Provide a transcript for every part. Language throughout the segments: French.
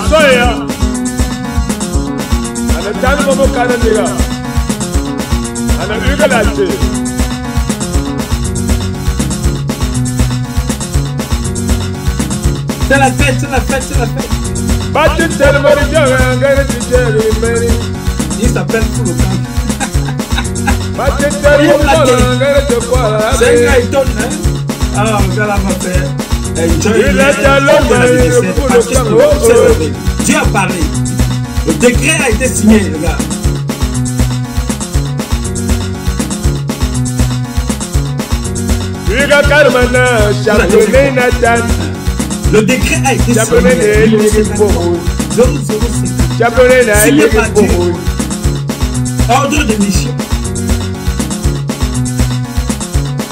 soya. Ana tani momo kana niga. Ana uga latte. C'est la fête, c'est la fête, c'est la fête. Bati tellement de gens, il s'appelle Foulokan. Bati tellement de gens, c'est un gars, il donne, hein. Alors, le gars là va faire. Enjoy. Dieu a parlé. Le décret a été signé, le gars. Le décret a été signé. Signé par Dieu. Ordre de mission.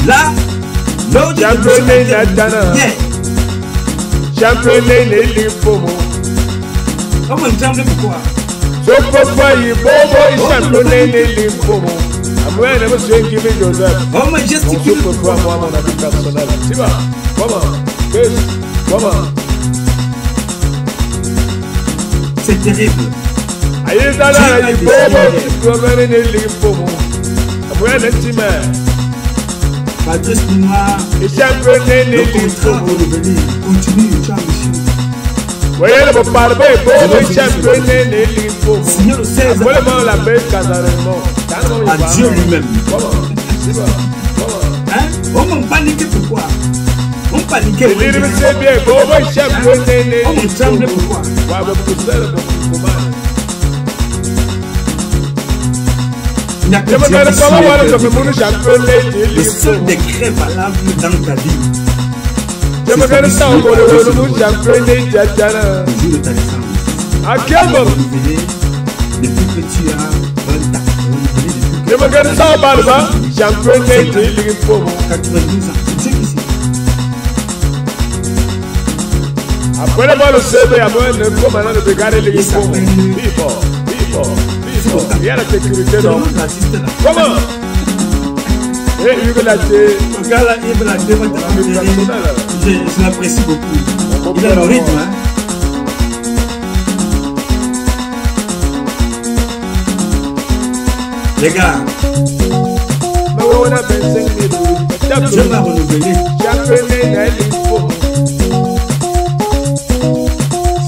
Là, l'ordre de mission. Comment il tremble pourquoi? Oh, mais gesticule pourquoi? C'est terrible. Patrice Noir, le contrat pour revenir. Continue, tu as mission. Signé le 16 à Dieu lui-même. Hein? On m'a paniqué pourquoi? On paniquait. On me tremblait pourquoi? Il n'y a que Dieu le seul décret valable dans ta vie. Le jour de ta naissance. Renouveler depuis que tu as 20 ans. Renouveler depuis que tu as 92 ans. C'est Dieu qui sait. Après le bol, c'est bien, le commandant de brigade les il y a la sécurité dans comment? Et Hugo Laté, le gars là, il veut la débattre. Je l'apprécie beaucoup. Il a le rythme, hein. Les gars, Dieu va renouveler.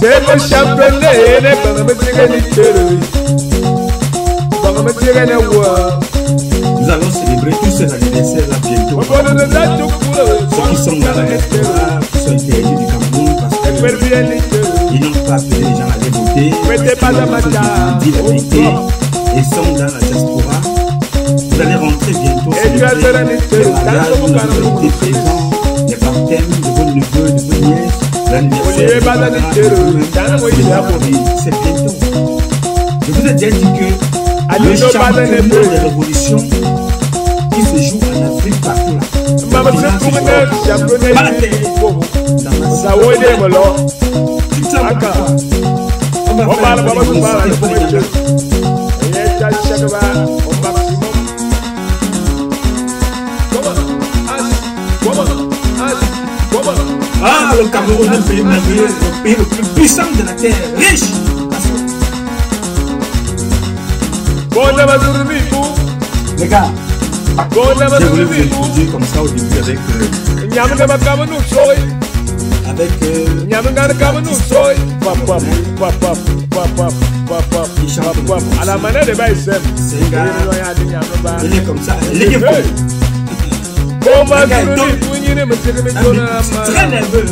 C'est le championnat. Nous allons célébrer tous ces anniversaires là bientôt. Ceux qui sont dans la diaspora, qui sont interdits du Cameroun parce qu'ils n'ont pas appelé les gens à les voter. Dit la vérité et sont dans la diaspora. Vous allez rentrer bientôt célébrer les mariages, vous avez été présents, les baptêmes de vos neveux, de vos nièces, l'anniversaire de c'est bientôt. Je vous ai déjà dit que le championnat des révolutions qui se joue en Afrique partout là. Dans ma ah, le Cameroun est le pays merveilleux, le pays le plus puissant de la terre, riche. Les gars, je voulais vous introduire comme ça au début avec à la manière de Baïsem. C'est un gars, il est comme ça, il est comme très nerveux.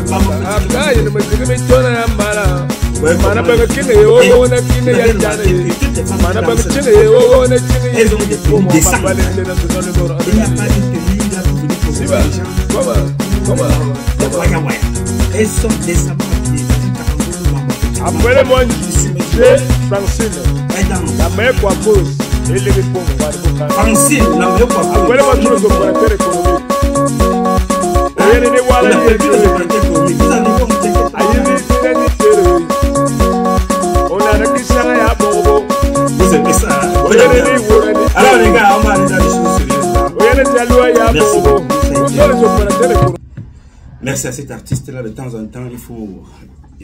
Elles sont décemment habillées. Après le mois de juillet, Francine, la meilleure coiffeuse, et les réponses. Francine, la meilleure coiffeuse. Après le mois de juillet, le opérateur économique. Vous aimez ça? Alors les gars, on va aller dans les choses sérieuses. Merci à cet artiste là, de temps en temps il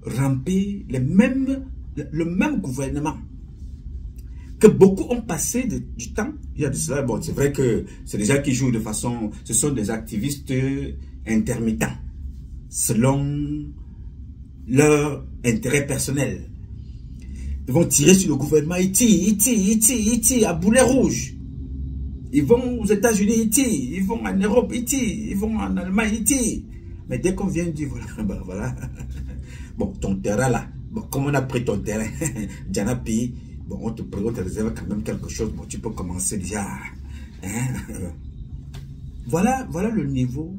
ramper le même gouvernement. Que beaucoup ont passé du temps. Il y a de cela. Bon, c'est vrai que c'est des gens qui jouent de façon... Ce sont des activistes intermittents. Selon leur intérêt personnel. Ils vont tirer sur le gouvernement Haïti, à boulet rouge. Ils vont aux États-Unis, ils vont en Europe, ils vont en Allemagne, Mais dès qu'on vient dire, voilà, voilà. Bon, ton terrain là, bon, comme on a pris ton terrain, Djanapi, bon, on te réserve quand même quelque chose, bon, tu peux commencer déjà. Hein? Voilà le niveau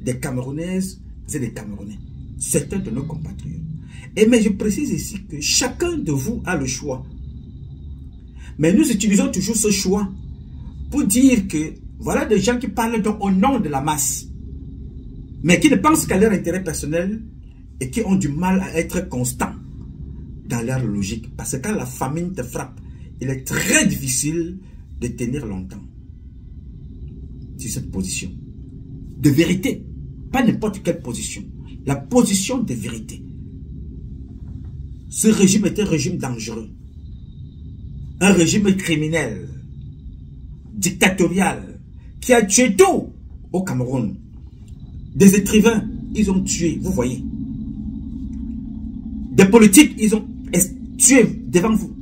des Camerounaises et des Camerounais. Certains de nos compatriotes. Mais je précise ici que chacun de vous a le choix. Mais nous utilisons toujours ce choix pour dire que voilà des gens qui parlent donc au nom de la masse, mais qui ne pensent qu'à leur intérêt personnel et qui ont du mal à être constants dans leur logique. Parce que quand la famine te frappe, il est très difficile de tenir longtemps sur cette position de vérité. Pas n'importe quelle position. La position de vérité. Ce régime est un régime dangereux. Un régime criminel, dictatorial, qui a tué tout au Cameroun. Des écrivains, ils ont tué, vous voyez. Des politiques, ils ont tué devant vous.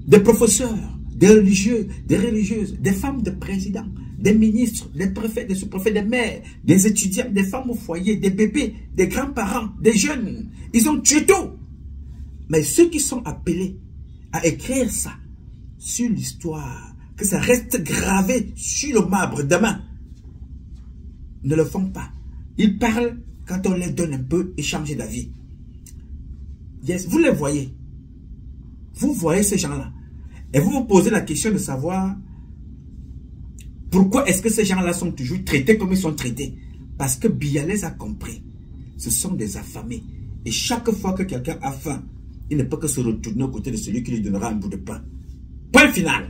Des professeurs, des religieux, des religieuses, des femmes de présidents, des ministres, des préfets, des sous-préfets, des maires, des étudiants, des femmes au foyer, des bébés, des grands-parents, des jeunes. Ils ont tué tout. Mais ceux qui sont appelés à écrire ça sur l'histoire, que ça reste gravé sur le marbre demain, ne le font pas. Ils parlent quand on les donne un peu et changent d'avis. Yes, vous les voyez. Vous voyez ces gens-là. Et vous vous posez la question de savoir pourquoi est-ce que ces gens-là sont toujours traités comme ils sont traités. Parce que Biya les a compris. Ce sont des affamés. Et chaque fois que quelqu'un a faim, il ne peut que se retourner aux côtés de celui qui lui donnera un bout de pain. Point final.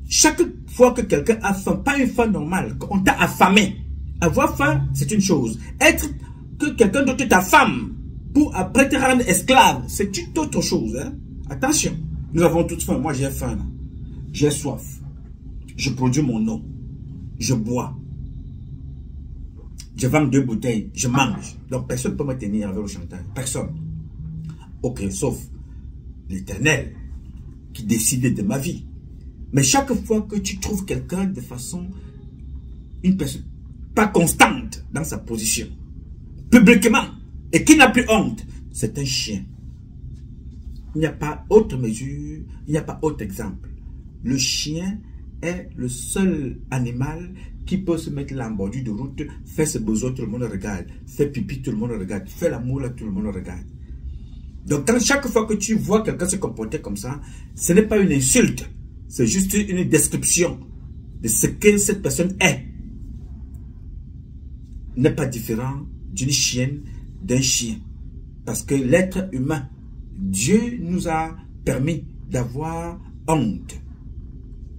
Chaque fois que quelqu'un a faim, pas une faim normale, on t'a affamé. Avoir faim, c'est une chose. Être que quelqu'un d'autre t'affame pour après te rendre esclave, c'est une autre chose. Hein? Attention, nous avons toutes faim. Moi, j'ai faim. J'ai soif. Je produis mon eau. Je bois. Je vends 2 bouteilles. Je mange. Donc, personne ne peut me tenir avec le chantage. Personne. Ok, sauf l'Éternel qui décide de ma vie. Mais chaque fois que tu trouves quelqu'un de façon, une personne pas constante dans sa position, publiquement, et qui n'a plus honte, c'est un chien. Il n'y a pas autre mesure, il n'y a pas autre exemple. Le chien est le seul animal qui peut se mettre là en bordure de route, faire ses besoins, tout le monde regarde, fait pipi, tout le monde regarde, fait l'amour, là, tout le monde regarde. Donc, quand chaque fois que tu vois quelqu'un se comporter comme ça, ce n'est pas une insulte, c'est juste une description de ce que cette personne est. N'est pas différent d'une chienne, d'un chien. Parce que l'être humain, Dieu nous a permis d'avoir honte.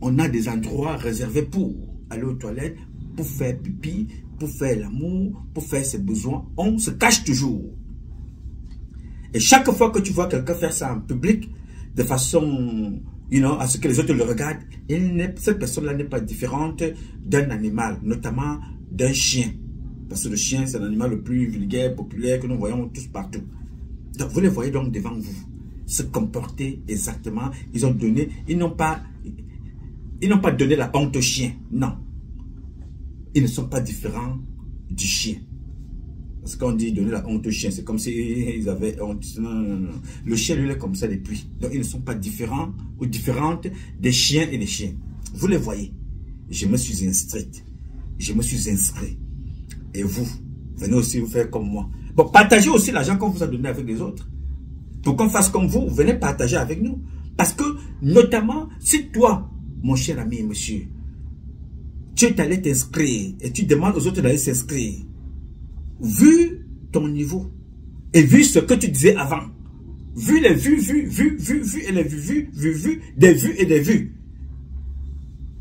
On a des endroits réservés pour aller aux toilettes, pour faire pipi, pour faire l'amour, pour faire ses besoins. On se cache toujours. Et chaque fois que tu vois quelqu'un faire ça en public, de façon, à ce que les autres le regardent, cette personne-là n'est pas différente d'un animal, notamment d'un chien. Parce que le chien, c'est l'animal le plus vulgaire, populaire que nous voyons tous partout. Donc, vous les voyez donc devant vous se comporter exactement. Ils n'ont pas donné la honte au chien. Non. Ils ne sont pas différents du chien. Parce qu'on dit donner la honte au chien, c'est comme s'ils avaient honte. Non, non, non. Le chien, lui, il est comme ça depuis. Donc, ils ne sont pas différents ou différentes des chiens et des chiens. Vous les voyez. Je me suis instruite. Je me suis inscrit. Et vous, venez aussi vous faire comme moi. Bon, partagez aussi l'argent qu'on vous a donné avec les autres. Pour qu'on fasse comme vous, venez partager avec nous. Parce que, notamment, si toi, mon cher ami et monsieur, tu es allé t'inscrire et tu demandes aux autres d'aller s'inscrire, vu ton niveau et vu ce que tu disais avant, vu les vues et les vues, des vues et des vues,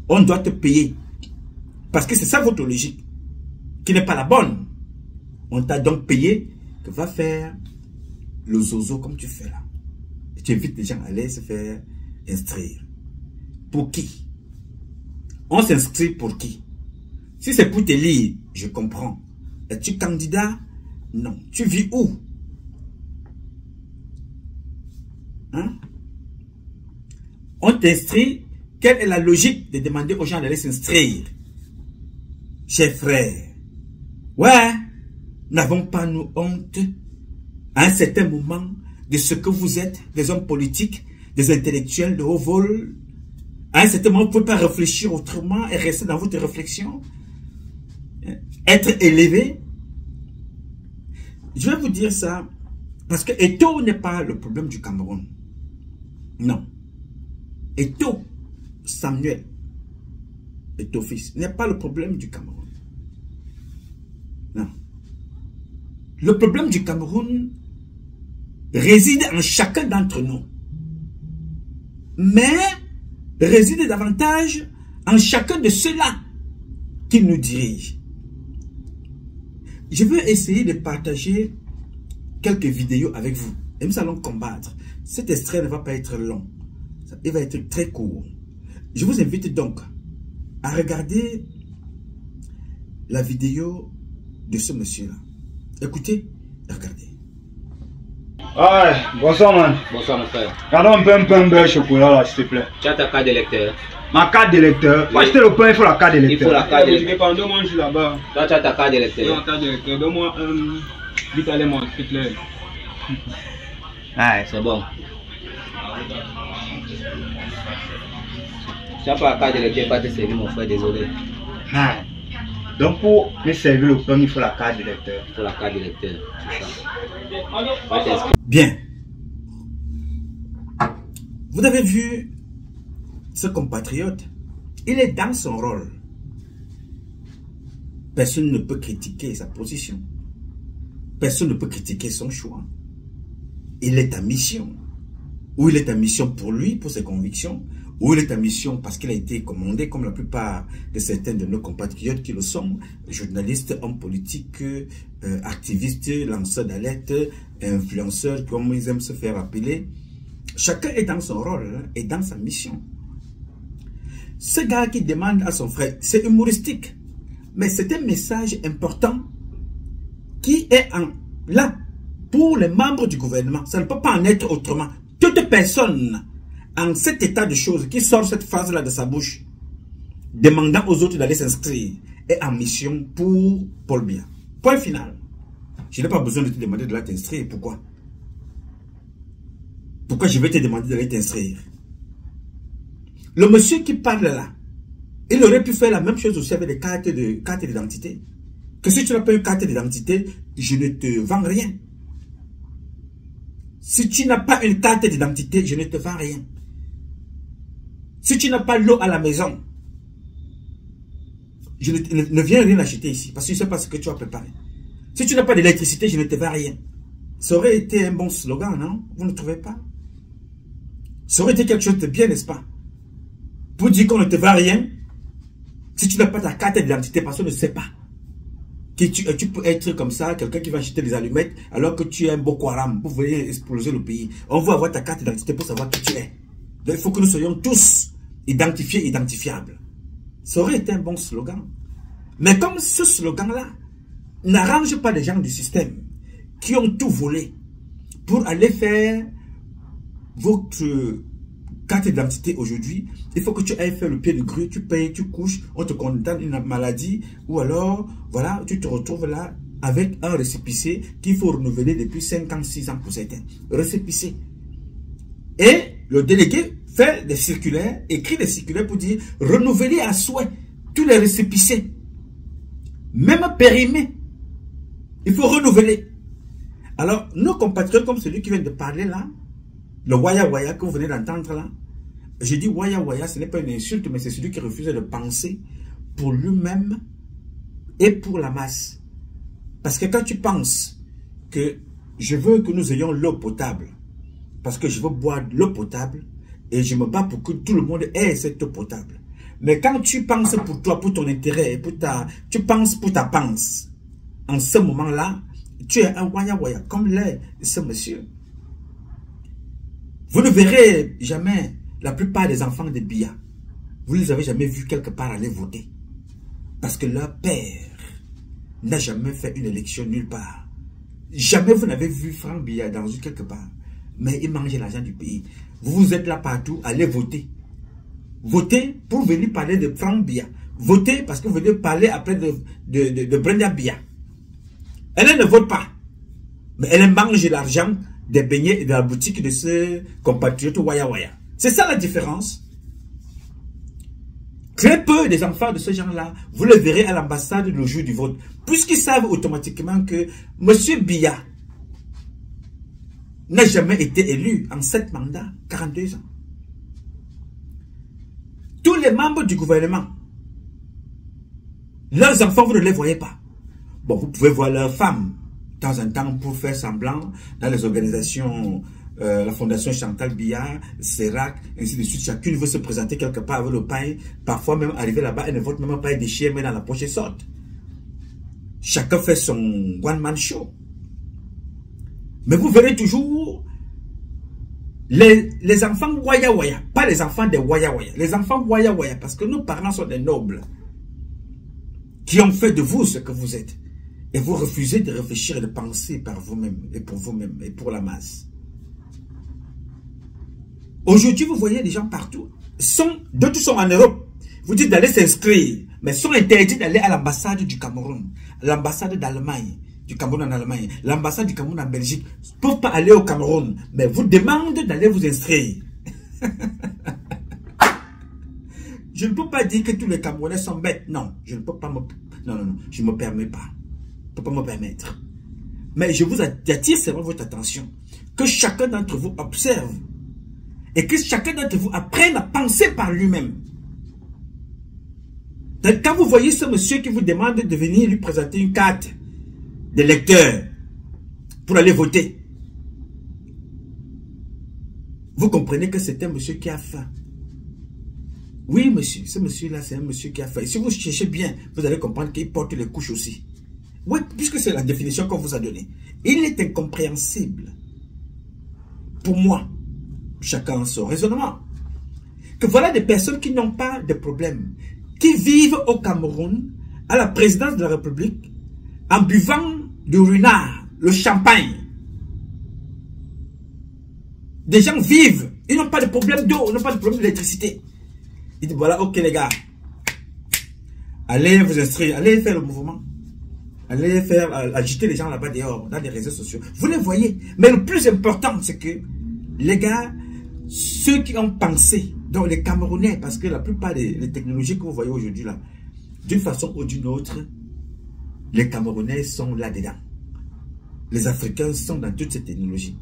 on doit te payer. Parce que c'est ça votre logique, qui n'est pas la bonne. On t'a donc payé que va faire le zozo comme tu fais là. Et tu invites les gens à aller se faire inscrire. Pour qui? On s'inscrit pour qui? Si c'est pour te lire, je comprends. Es-tu candidat? Non. Tu vis où? Hein? On t'inscrit. Quelle est la logique de demander aux gens d'aller s'inscrire? Chers frères, ouais, n'avons pas nous honte à un certain moment de ce que vous êtes, des hommes politiques, des intellectuels de haut vol. À un certain moment, vous ne pouvez pas réfléchir autrement et rester dans votre réflexion. Être élevé. Je vais vous dire ça parce que Eto'o n'est pas le problème du Cameroun. Non. Eto'o, Samuel, Eto'o fils, n'est pas le problème du Cameroun. Non. Le problème du Cameroun réside en chacun d'entre nous. Mais réside davantage en chacun de ceux-là qui nous dirigent. Je vais essayer de partager quelques vidéos avec vous. Et nous allons combattre. Cet extrait ne va pas être long. Il va être très court. Je vous invite donc à regarder la vidéo de ce monsieur-là. Écoutez, regardez. Ah, bonsoir man. Bonsoir mon frère. Regardons un peu un beurre chocolat là, s'il te plaît. Tu as ta carte d'électeur. Ma carte d'électeur. Pour acheter le pain, il faut la carte d'électeur. Il faut la carte d'électeur. Donne-moi un jus là-bas. Toi, tu as ta carte d'électeur. Non, carte d'électeur. Donne-moi un... Vite allez mon Hitler. Ah, c'est bon. Tu n'as pas la carte d'électeur, pas te servir mon frère, désolé. Ah. Donc pour me servir le pain, il faut la carte d'électeur. Il faut la carte d'électeur, c'est ça. Bien. Vous avez vu ce compatriote, il est dans son rôle. Personne ne peut critiquer sa position. Personne ne peut critiquer son choix. Il est en mission. Ou il est en mission pour lui, pour ses convictions, ou il est en mission parce qu'il a été commandé, comme la plupart de certains de nos compatriotes qui le sont, journalistes, hommes politiques, activistes, lanceurs d'alerte, influenceurs, comme ils aiment se faire appeler. Chacun est dans son rôle et dans sa mission. Ce gars qui demande à son frère, c'est humoristique, mais c'est un message important qui est là pour les membres du gouvernement. Ça ne peut pas en être autrement. Toute personne en cet état de choses qui sort cette phrase-là de sa bouche, demandant aux autres d'aller s'inscrire, est en mission pour Paul Biya. Point final. Je n'ai pas besoin de te demander de t'inscrire. Pourquoi? Pourquoi je vais te demander d'aller t'inscrire? Le monsieur qui parle là, il aurait pu faire la même chose aussi avec les cartes d'identité. Que si tu n'as pas une carte d'identité, je ne te vends rien. Si tu n'as pas une carte d'identité, je ne te vends rien. Si tu n'as pas l'eau à la maison, je ne viens rien acheter ici, parce que je ne sais pas ce que tu as préparé. Si tu n'as pas d'électricité, je ne te vends rien. Ça aurait été un bon slogan, non? Vous ne trouvez pas? Ça aurait été quelque chose de bien, n'est-ce pas? Pour dire qu'on ne te vend rien, si tu n'as pas ta carte d'identité, parce qu'on ne sait pas. Tu peux être comme ça, quelqu'un qui va acheter des allumettes alors que tu es un Boko Haram pour venir exploser le pays. On veut avoir ta carte d'identité pour savoir qui tu es. Donc il faut que nous soyons tous identifiés, identifiables. Ça aurait été un bon slogan. Mais comme ce slogan-là n'arrange pas les gens du système qui ont tout volé pour aller faire votre carte d'identité aujourd'hui, il faut que tu ailles faire le pied de grue, tu payes, tu couches, on te condamne une maladie, ou alors, voilà, tu te retrouves là avec un récépissé qu'il faut renouveler depuis 5 ans, 6 ans pour certains. Récépissé. Et le délégué fait des circulaires, écrit des circulaires pour dire renouveler à souhait tous les récépissés. Même périmés. Il faut renouveler. Alors, nos compatriotes comme celui qui vient de parler là, le Waya Waya que vous venez d'entendre là, je dis Waya Waya, ce n'est pas une insulte, mais c'est celui qui refuse de penser pour lui-même et pour la masse. Parce que quand tu penses que je veux que nous ayons l'eau potable, parce que je veux boire de l'eau potable, et je me bats pour que tout le monde ait cette eau potable. Mais quand tu penses pour toi, pour ton intérêt, tu penses pour ta panse, en ce moment-là, tu es un waya waya, comme l'est ce monsieur. Vous ne verrez jamais la plupart des enfants de Biya. Vous ne les avez jamais vus quelque part aller voter. Parce que leur père n'a jamais fait une élection nulle part. Jamais vous n'avez vu Franck Biya dans une quelque part. Mais il mangeait l'argent du pays. Vous êtes là partout, allez voter. Votez pour venir parler de Franck Biya. Votez parce que vous venez parler après de Brenda Biya. Elle ne vote pas. Mais elle mange l'argent des beignets et de la boutique de ce compatriote Waya Waya. C'est ça la différence. Très peu des enfants de ce genre-là, vous le verrez à l'ambassade le jour du vote. Puisqu'ils savent automatiquement que M. Biya n'a jamais été élu en 7 mandats, 42 ans. Tous les membres du gouvernement, leurs enfants, vous ne les voyez pas. Bon, vous pouvez voir leurs femmes de temps en temps pour faire semblant dans les organisations, la fondation Chantal Biya, Serac, ainsi de suite. Chacune veut se présenter quelque part avec le pain. Parfois même arriver là-bas, elle ne vote même pas, elle déchire, elle met dans la poche et sort. Chacun fait son one-man show. Mais vous verrez toujours les enfants Waya Waya, pas les enfants des Waya Waya. Les enfants Waya Waya, parce que nos parents sont des nobles qui ont fait de vous ce que vous êtes. Et vous refusez de réfléchir et de penser par vous-même et pour vous-même et pour la masse. Aujourd'hui, vous voyez des gens partout. D'autres sont en Europe. Vous dites d'aller s'inscrire, mais sont interdits d'aller à l'ambassade du Cameroun, à l'ambassade d'Allemagne, du Cameroun en Allemagne, l'ambassade du Cameroun en Belgique. Ils ne peuvent pas aller au Cameroun, mais vous demandent d'aller vous inscrire. Je ne peux pas dire que tous les Camerounais sont bêtes. Non, je ne peux pas me... Non, je ne me permets pas. Je ne peux pas me permettre. Mais je vous attire seulement votre attention. Que chacun d'entre vous observe. Et que chacun d'entre vous apprenne à penser par lui-même. Quand vous voyez ce monsieur qui vous demande de venir lui présenter une carte d'électeur pour aller voter, vous comprenez que c'est un monsieur qui a faim. Oui, monsieur, ce monsieur-là, c'est un monsieur qui a faim. Et si vous cherchez bien, vous allez comprendre qu'il porte les couches aussi. Oui, puisque c'est la définition qu'on vous a donnée. Il est incompréhensible, pour moi, chacun a son raisonnement, que voilà des personnes qui n'ont pas de problème, qui vivent au Cameroun, à la présidence de la République, en buvant du renard, le champagne. Des gens vivent, ils n'ont pas de problème d'eau, ils n'ont pas de problème d'électricité. Ils disent voilà, ok les gars, allez vous inscrire, allez faire le mouvement, allez faire agiter les gens là-bas dehors, dans les réseaux sociaux. Vous les voyez, mais le plus important, c'est que les gars, ceux qui ont pensé, donc les Camerounais, parce que la plupart des technologies que vous voyez aujourd'hui là, d'une façon ou d'une autre, les Camerounais sont là-dedans. Les Africains sont dans toutes ces technologies.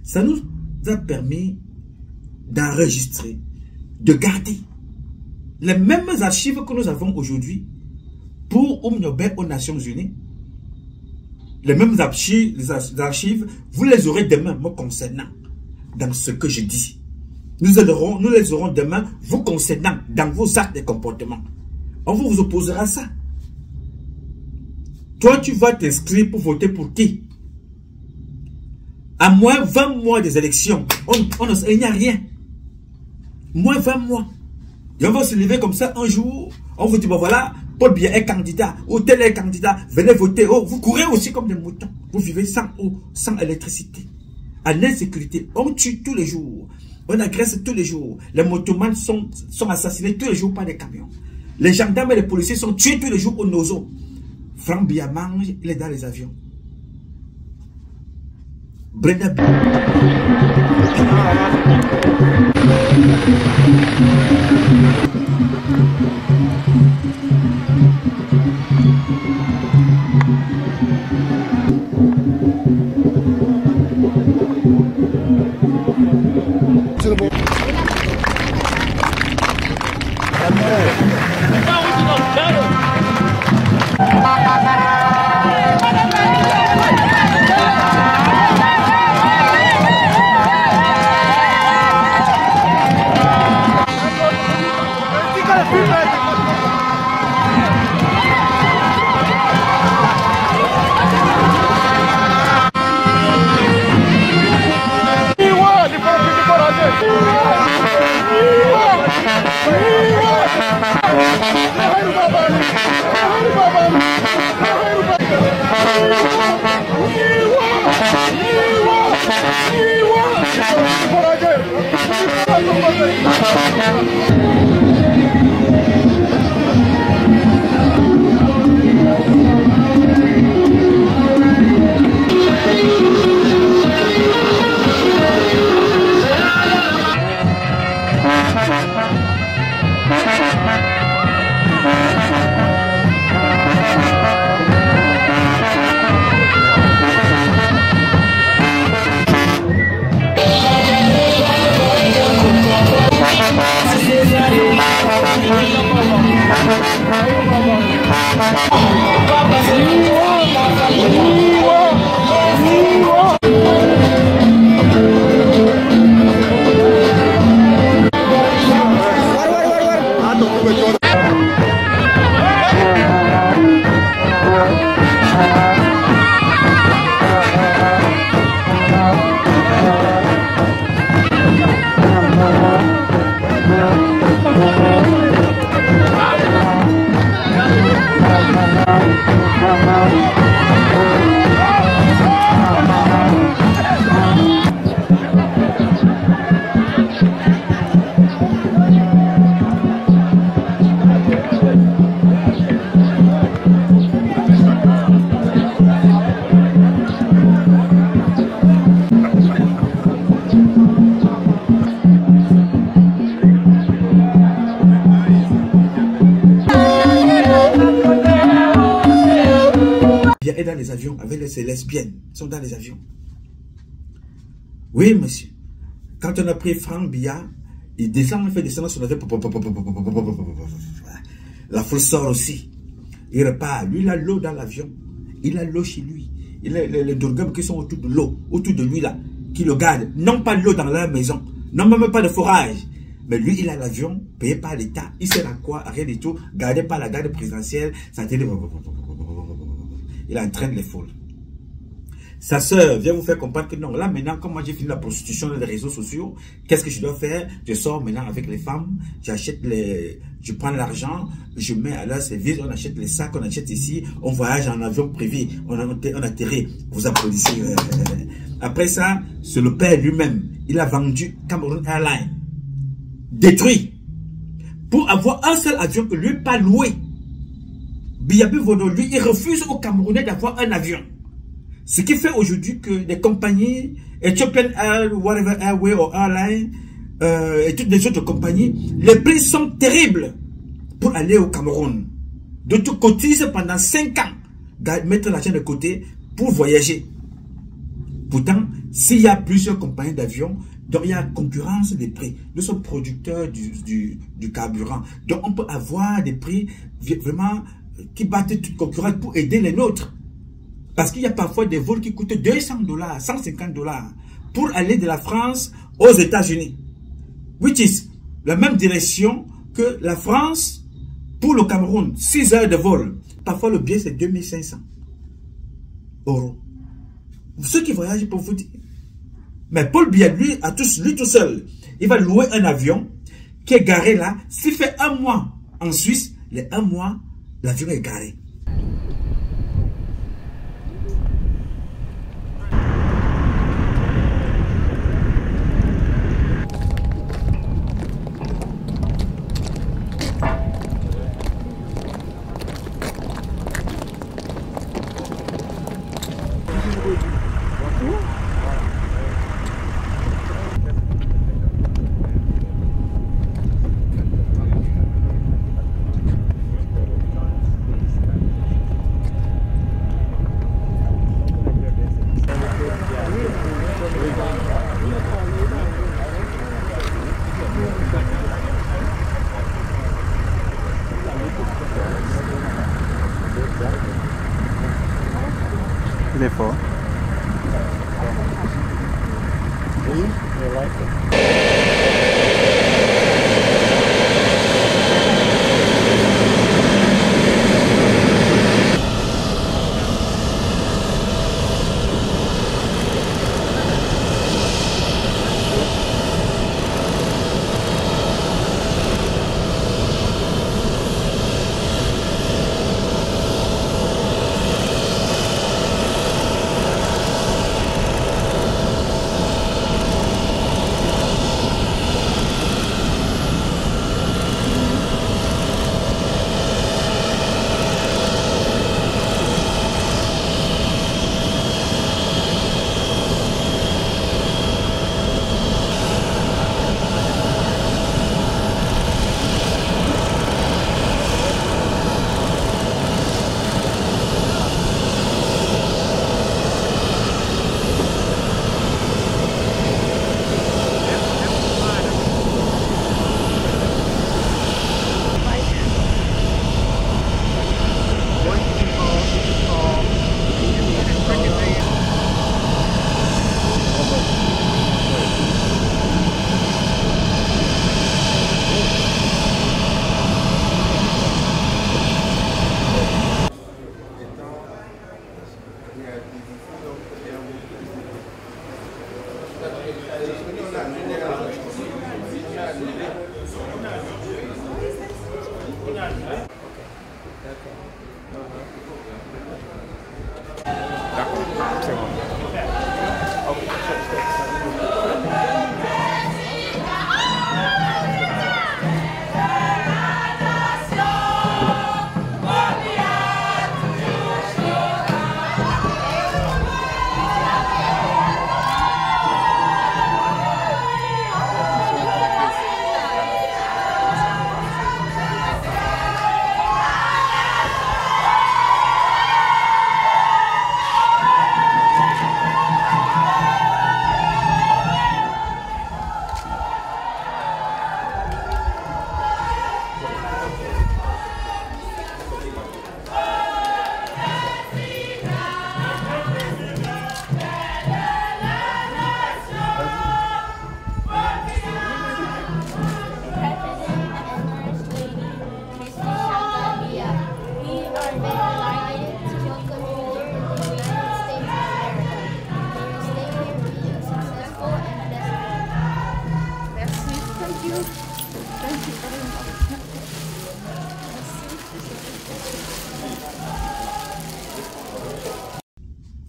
Ça nous a permis d'enregistrer, de garder les mêmes archives que nous avons aujourd'hui pour Oumnobel aux Nations Unies. Les mêmes archives, vous les aurez demain me concernant dans ce que je dis. Nous les aurons demain vous concernant dans vos actes et comportements. On vous opposera ça. Toi, tu vas t'inscrire pour voter pour qui? À moins 20 mois des élections, il n'y a rien. Moins 20 mois. Et on va se lever comme ça un jour. On vous dit, bon voilà, Paul Biya est candidat, ou tel est candidat, venez voter. Oh, vous courez aussi comme des moutons. Vous vivez sans eau, sans électricité. En insécurité, on tue tous les jours. On agresse tous les jours. Les motomanes sont assassinés tous les jours par des camions. Les gendarmes et les policiers sont tués tous les jours au Nozo. Franck Biya mange, il est dans les avions. Brenda Biya. Et dans les avions avec ces lesbiennes, ils sont dans les avions. Oui, monsieur. Quand on a pris Franck Biya, il descend, il fait descendre son avion. La foule sort aussi. Il repart. Lui, il a l'eau dans l'avion. Il a l'eau chez lui. Il a les Dourgam qui sont autour de l'eau, autour de lui là, qui le gardent. Non pas l'eau dans leur maison, non même pas de forage. Mais lui, il a l'avion, payé par l'État. Il sert à quoi? À rien du tout. Gardé par la garde présidentielle. Ça télé. Il entraîne les foules. Sa soeur vient vous faire comprendre que non, là maintenant, comme moi j'ai fini la prostitution des réseaux sociaux, qu'est-ce que je dois faire? Je sors maintenant avec les femmes, j'achète je prends l'argent, je mets à leur service, on achète les sacs, on achète ici, on voyage en avion privé, on atterrit, vous applaudissez. Après ça, c'est le père lui-même, il a vendu Cameroun Airlines, détruit, pour avoir un seul avion que lui pas loué. Biyabi Vodo, lui, il refuse aux Camerounais d'avoir un avion. Ce qui fait aujourd'hui que des compagnies, Ethiopian Air, whatever Airway ou Airline, et toutes les autres compagnies, les prix sont terribles pour aller au Cameroun. De tout cotiser pendant 5 ans, mettre l'argent de côté pour voyager. Pourtant, s'il y a plusieurs compagnies d'avions, donc il y a concurrence des prix. Nous sommes producteurs du carburant. Donc on peut avoir des prix vraiment qui battent toute concurrence pour aider les nôtres. Parce qu'il y a parfois des vols qui coûtent $200, $150 pour aller de la France aux États-Unis. Which is la même direction que la France pour le Cameroun. 6 heures de vol. Parfois le billet c'est 2500 €. Ceux qui voyagent pour vous dire. Mais Paul Biya, lui tout seul, il va louer un avion qui est garé là. S'il fait 1 mois en Suisse, les 1 mois, l'avion est garé. Il est fort.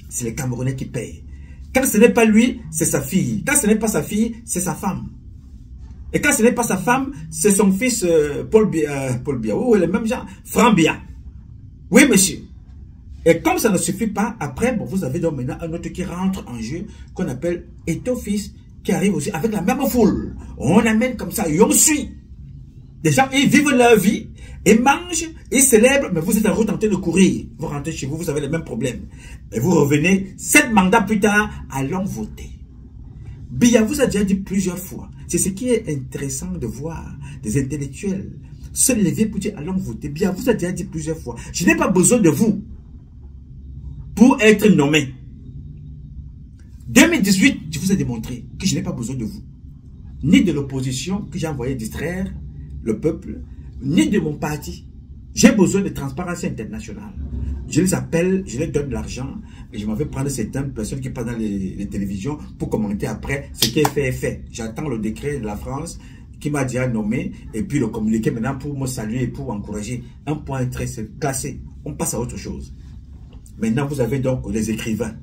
C'est les Camerounais qui payent. Quand ce n'est pas lui, c'est sa fille. Quand ce n'est pas sa fille, c'est sa femme. Et quand ce n'est pas sa femme, c'est son fils Paul Biya. Oui, le même genre. Franck Biya. Oui, monsieur. Et comme ça ne suffit pas, après, bon, vous avez donc maintenant un autre qui rentre en jeu, qu'on appelle Ethofis, qui arrive aussi avec la même foule. On amène comme ça, et on suit. Les gens, ils vivent leur vie, ils mangent, ils célèbrent, mais vous êtes en route en train de courir. Vous rentrez chez vous, vous avez les mêmes problèmes. Et vous revenez, 7 mandats plus tard, allons voter. Biya vous a déjà dit plusieurs fois, c'est ce qui est intéressant de voir des intellectuels se lever pour dire allons voter. Biya vous a déjà dit plusieurs fois, je n'ai pas besoin de vous pour être nommé. 2018, je vous ai démontré que je n'ai pas besoin de vous, ni de l'opposition que j'ai envoyé distraire le peuple, ni de mon parti. J'ai besoin de transparence internationale. Je les appelle, je les donne de l'argent et je m'en vais prendre certaines personnes qui passent dans les télévisions pour commenter après ce qui est fait est fait. J'attends le décret de la France qui m'a déjà nommé et puis le communiqué maintenant pour me saluer et pour encourager. Un point très classé. On passe à autre chose. Maintenant, vous avez donc les écrivains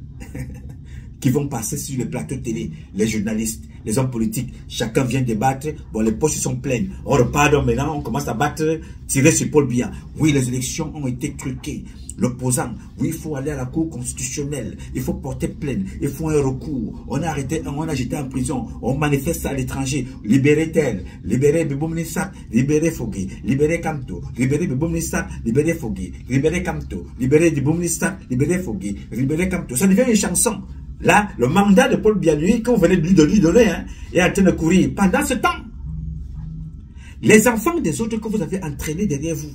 qui vont passer sur le plateau télé, les journalistes, les hommes politiques, chacun vient débattre, bon les poches sont pleines, on repart donc maintenant, on commence à battre, tirer sur Paul Biya. Oui, les élections ont été truquées, l'opposant, oui, il faut aller à la cour constitutionnelle, il faut porter plainte, il faut un recours, on a arrêté un, on a jeté en prison, on manifeste à l'étranger, libérer tel, libérer Beboumnissak, libérer Fogui, libérer Kamto, libérer Beboumnissak, libérer Fogui, libérer Kamto, libérer Beboumnissak, libérer Fogui, libérer Kamto. Ça devient une chanson. Là, le mandat de Paul Biya, lui, qu'on venait de lui donner, hein, est en train de courir. Pendant ce temps, les enfants des autres que vous avez entraînés derrière vous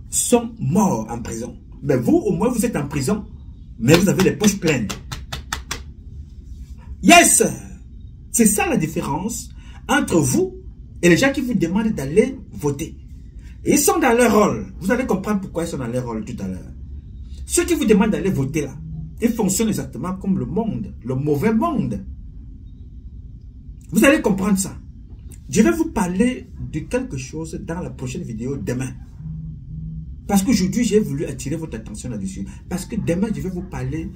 sont morts en prison. Mais vous, au moins, vous êtes en prison, mais vous avez les poches pleines. Yes! C'est ça la différence entre vous et les gens qui vous demandent d'aller voter. Et ils sont dans leur rôle. Vous allez comprendre pourquoi ils sont dans leur rôle tout à l'heure. Ceux qui vous demandent d'aller voter là, ils fonctionnent exactement comme le monde, le mauvais monde. Vous allez comprendre ça. Je vais vous parler de quelque chose dans la prochaine vidéo demain. Parce qu'aujourd'hui, j'ai voulu attirer votre attention là-dessus. Parce que demain, je vais vous parler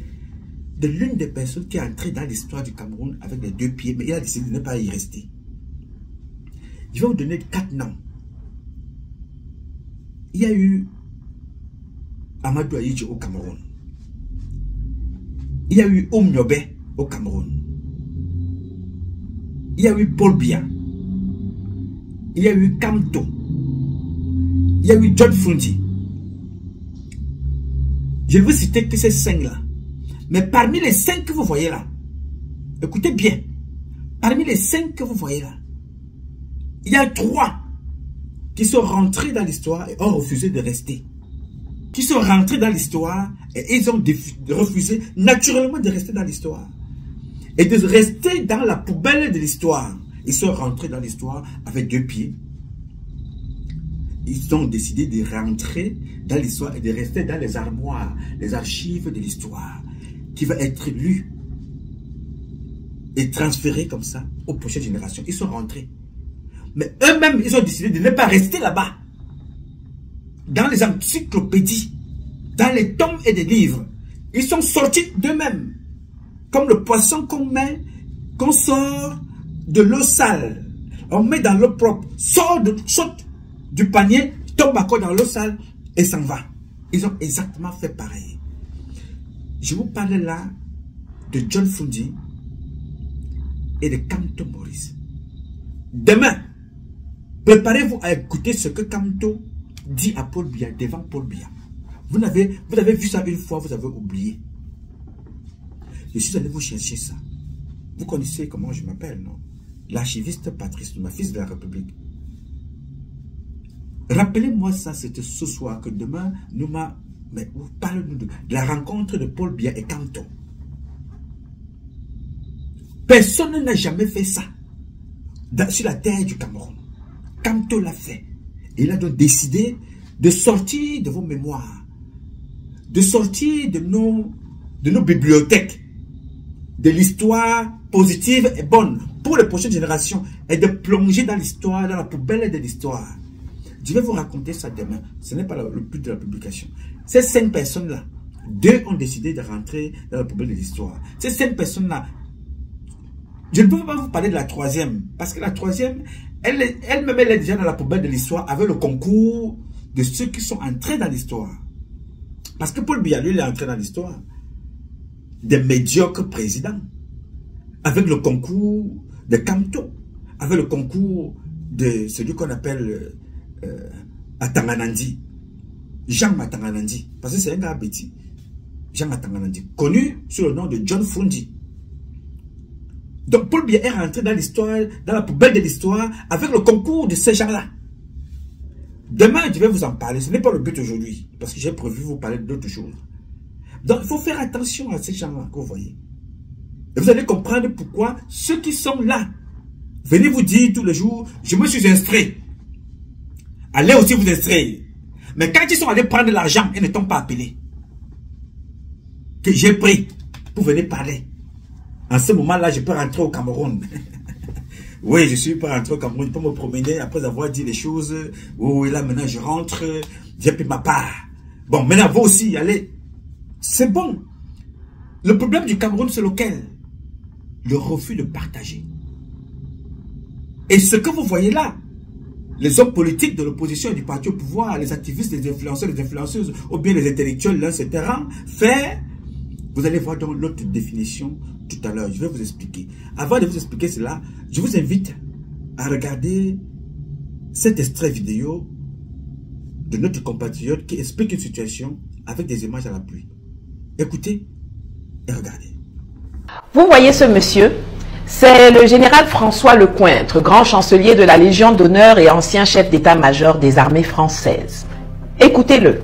de l'une des personnes qui est entrée dans l'histoire du Cameroun avec les 2 pieds, mais il a décidé de ne pas y rester. Je vais vous donner 4 noms. Il y a eu Amadou Ahidjo au Cameroun. Il y a eu Nyobe au Cameroun. Il y a eu Paul Biya. Il y a eu Kamto. Il y a eu John Fundi. Je ne veux citer que ces 5-là. Mais parmi les 5 que vous voyez là, écoutez bien, parmi les 5 que vous voyez là, il y a 3 qui sont rentrés dans l'histoire et ont refusé de rester. Qui sont rentrés dans l'histoire et ils ont refusé naturellement de rester dans l'histoire. Et de rester dans la poubelle de l'histoire. Ils sont rentrés dans l'histoire avec 2 pieds. Ils ont décidé de rentrer dans l'histoire et de rester dans les armoires, les archives de l'histoire, qui va être lue et transférée comme ça aux prochaines générations. Ils sont rentrés. Mais eux-mêmes, ils ont décidé de ne pas rester là-bas. dans les encyclopédies, dans les tomes et des livres. Ils sont sortis d'eux-mêmes. Comme le poisson qu'on sort de l'eau sale. On met dans l'eau propre, saute du panier, tombe encore dans l'eau sale et s'en va. Ils ont exactement fait pareil. Je vous parle là de John Fundi et de Kamto Maurice. Demain, préparez-vous à écouter ce que Kamto dit à Paul Biya, devant Paul Biya. Vous avez vu ça une fois, vous avez oublié. Je suis allé vous chercher ça. Vous connaissez comment je m'appelle, non? L'archiviste Patrice Numa, fils de la République. Rappelez-moi ça, c'était ce soir que demain, Numa, mais parlez-nous de la rencontre de Paul Biya et Kamto. Personne n'a jamais fait ça sur la terre du Cameroun. Kamto l'a fait. Il a donc décidé de sortir de vos mémoires, de sortir de nos bibliothèques, de l'histoire positive et bonne pour les prochaines générations et de plonger dans l'histoire, dans la poubelle de l'histoire. Je vais vous raconter ça demain. Ce n'est pas le but de la publication. Ces 5 personnes-là, 2 ont décidé de rentrer dans la poubelle de l'histoire. Ces 5 personnes-là, je ne peux pas vous parler de la 3e, parce que la 3e, elle-même, elle est déjà dans la poubelle de l'histoire avec le concours de ceux qui sont entrés dans l'histoire. Parce que Paul Biya, lui, il est entré dans l'histoire des médiocres présidents, avec le concours de Kamto, avec le concours de celui qu'on appelle Atanganandi, Jean Atanganandi, parce que c'est un gars bêtis, Jean Atanganandi, connu sous le nom de John Fundi. Donc Paul Biya est rentré dans l'histoire, dans la poubelle de l'histoire, avec le concours de ces gens-là. Demain, je vais vous en parler, ce n'est pas le but aujourd'hui, parce que j'ai prévu vous parler d'autres choses. Donc il faut faire attention à ces gens-là que vous voyez. Et vous allez comprendre pourquoi ceux qui sont là, venez vous dire tous les jours, je me suis inscrit. Allez aussi vous inscrire. Mais quand ils sont allés prendre l'argent, ils ne t'ont pas appelé. Que j'ai pris pour venir parler. En ce moment-là, je peux rentrer au Cameroun. Oui, je suis pas rentré au Cameroun. Je peux me promener après avoir dit les choses. Oh, et là, maintenant, je rentre. J'ai pris ma part. Bon, maintenant, vous aussi, allez. C'est bon. Le problème du Cameroun, c'est lequel? Le refus de partager. Et ce que vous voyez là, les hommes politiques de l'opposition et du parti au pouvoir, les activistes, les influenceurs, les influenceuses, ou bien les intellectuels, là, etc., faire, vous allez voir dans l'autre définition tout à l'heure. Je vais vous expliquer. Avant de vous expliquer cela, je vous invite à regarder cet extrait vidéo de notre compatriote qui explique une situation avec des images à l'appui. Écoutez et regardez. Vous voyez ce monsieur? C'est le général François Lecointre, grand chancelier de la Légion d'honneur et ancien chef d'état-major des armées françaises. Écoutez-le.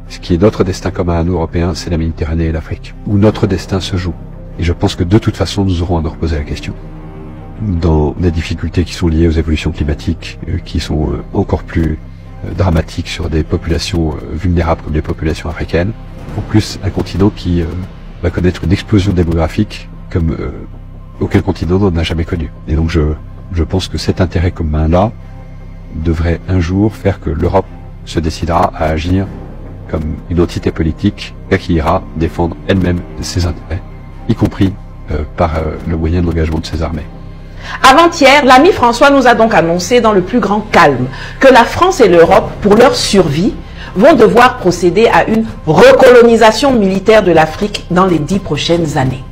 Ce qui est notre destin commun à nous, Européens, c'est la Méditerranée et l'Afrique, où notre destin se joue. Et je pense que de toute façon, nous aurons à nous reposer la question. Dans des difficultés qui sont liées aux évolutions climatiques, qui sont encore plus dramatiques sur des populations vulnérables comme les populations africaines, en plus un continent qui va connaître une explosion démographique comme aucun continent n'en a jamais connu. Et donc je pense que cet intérêt commun-là devrait un jour faire que l'Europe se décidera à agir comme une entité politique qui ira défendre elle-même ses intérêts, y compris par le moyen de l'engagement de ses armées. Avant-hier, l'ami François nous a donc annoncé dans le plus grand calme que la France et l'Europe, pour leur survie, vont devoir procéder à une recolonisation militaire de l'Afrique dans les 10 prochaines années.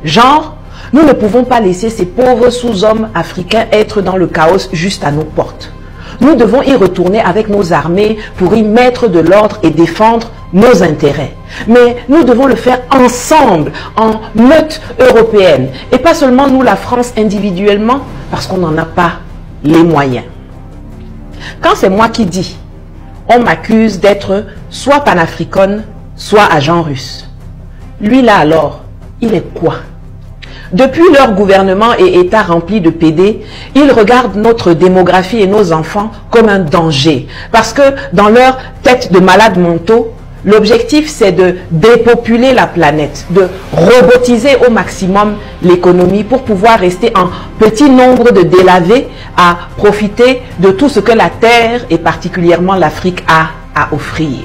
Genre, nous ne pouvons pas laisser ces pauvres sous-hommes africains être dans le chaos juste à nos portes. Nous devons y retourner avec nos armées pour y mettre de l'ordre et défendre nos intérêts. Mais nous devons le faire ensemble, en meute européenne. Et pas seulement nous, la France, individuellement, parce qu'on n'en a pas les moyens. Quand c'est moi qui dis, on m'accuse d'être soit panafricaine, soit agent russe. Lui là alors, il est quoi? Depuis leur gouvernement et État remplis de PD, ils regardent notre démographie et nos enfants comme un danger. Parce que dans leur tête de malades mentaux, L'objectif, c'est de dépopuler la planète, de robotiser au maximum l'économie pour pouvoir rester en petit nombre de délavés à profiter de tout ce que la Terre et particulièrement l'Afrique a à offrir.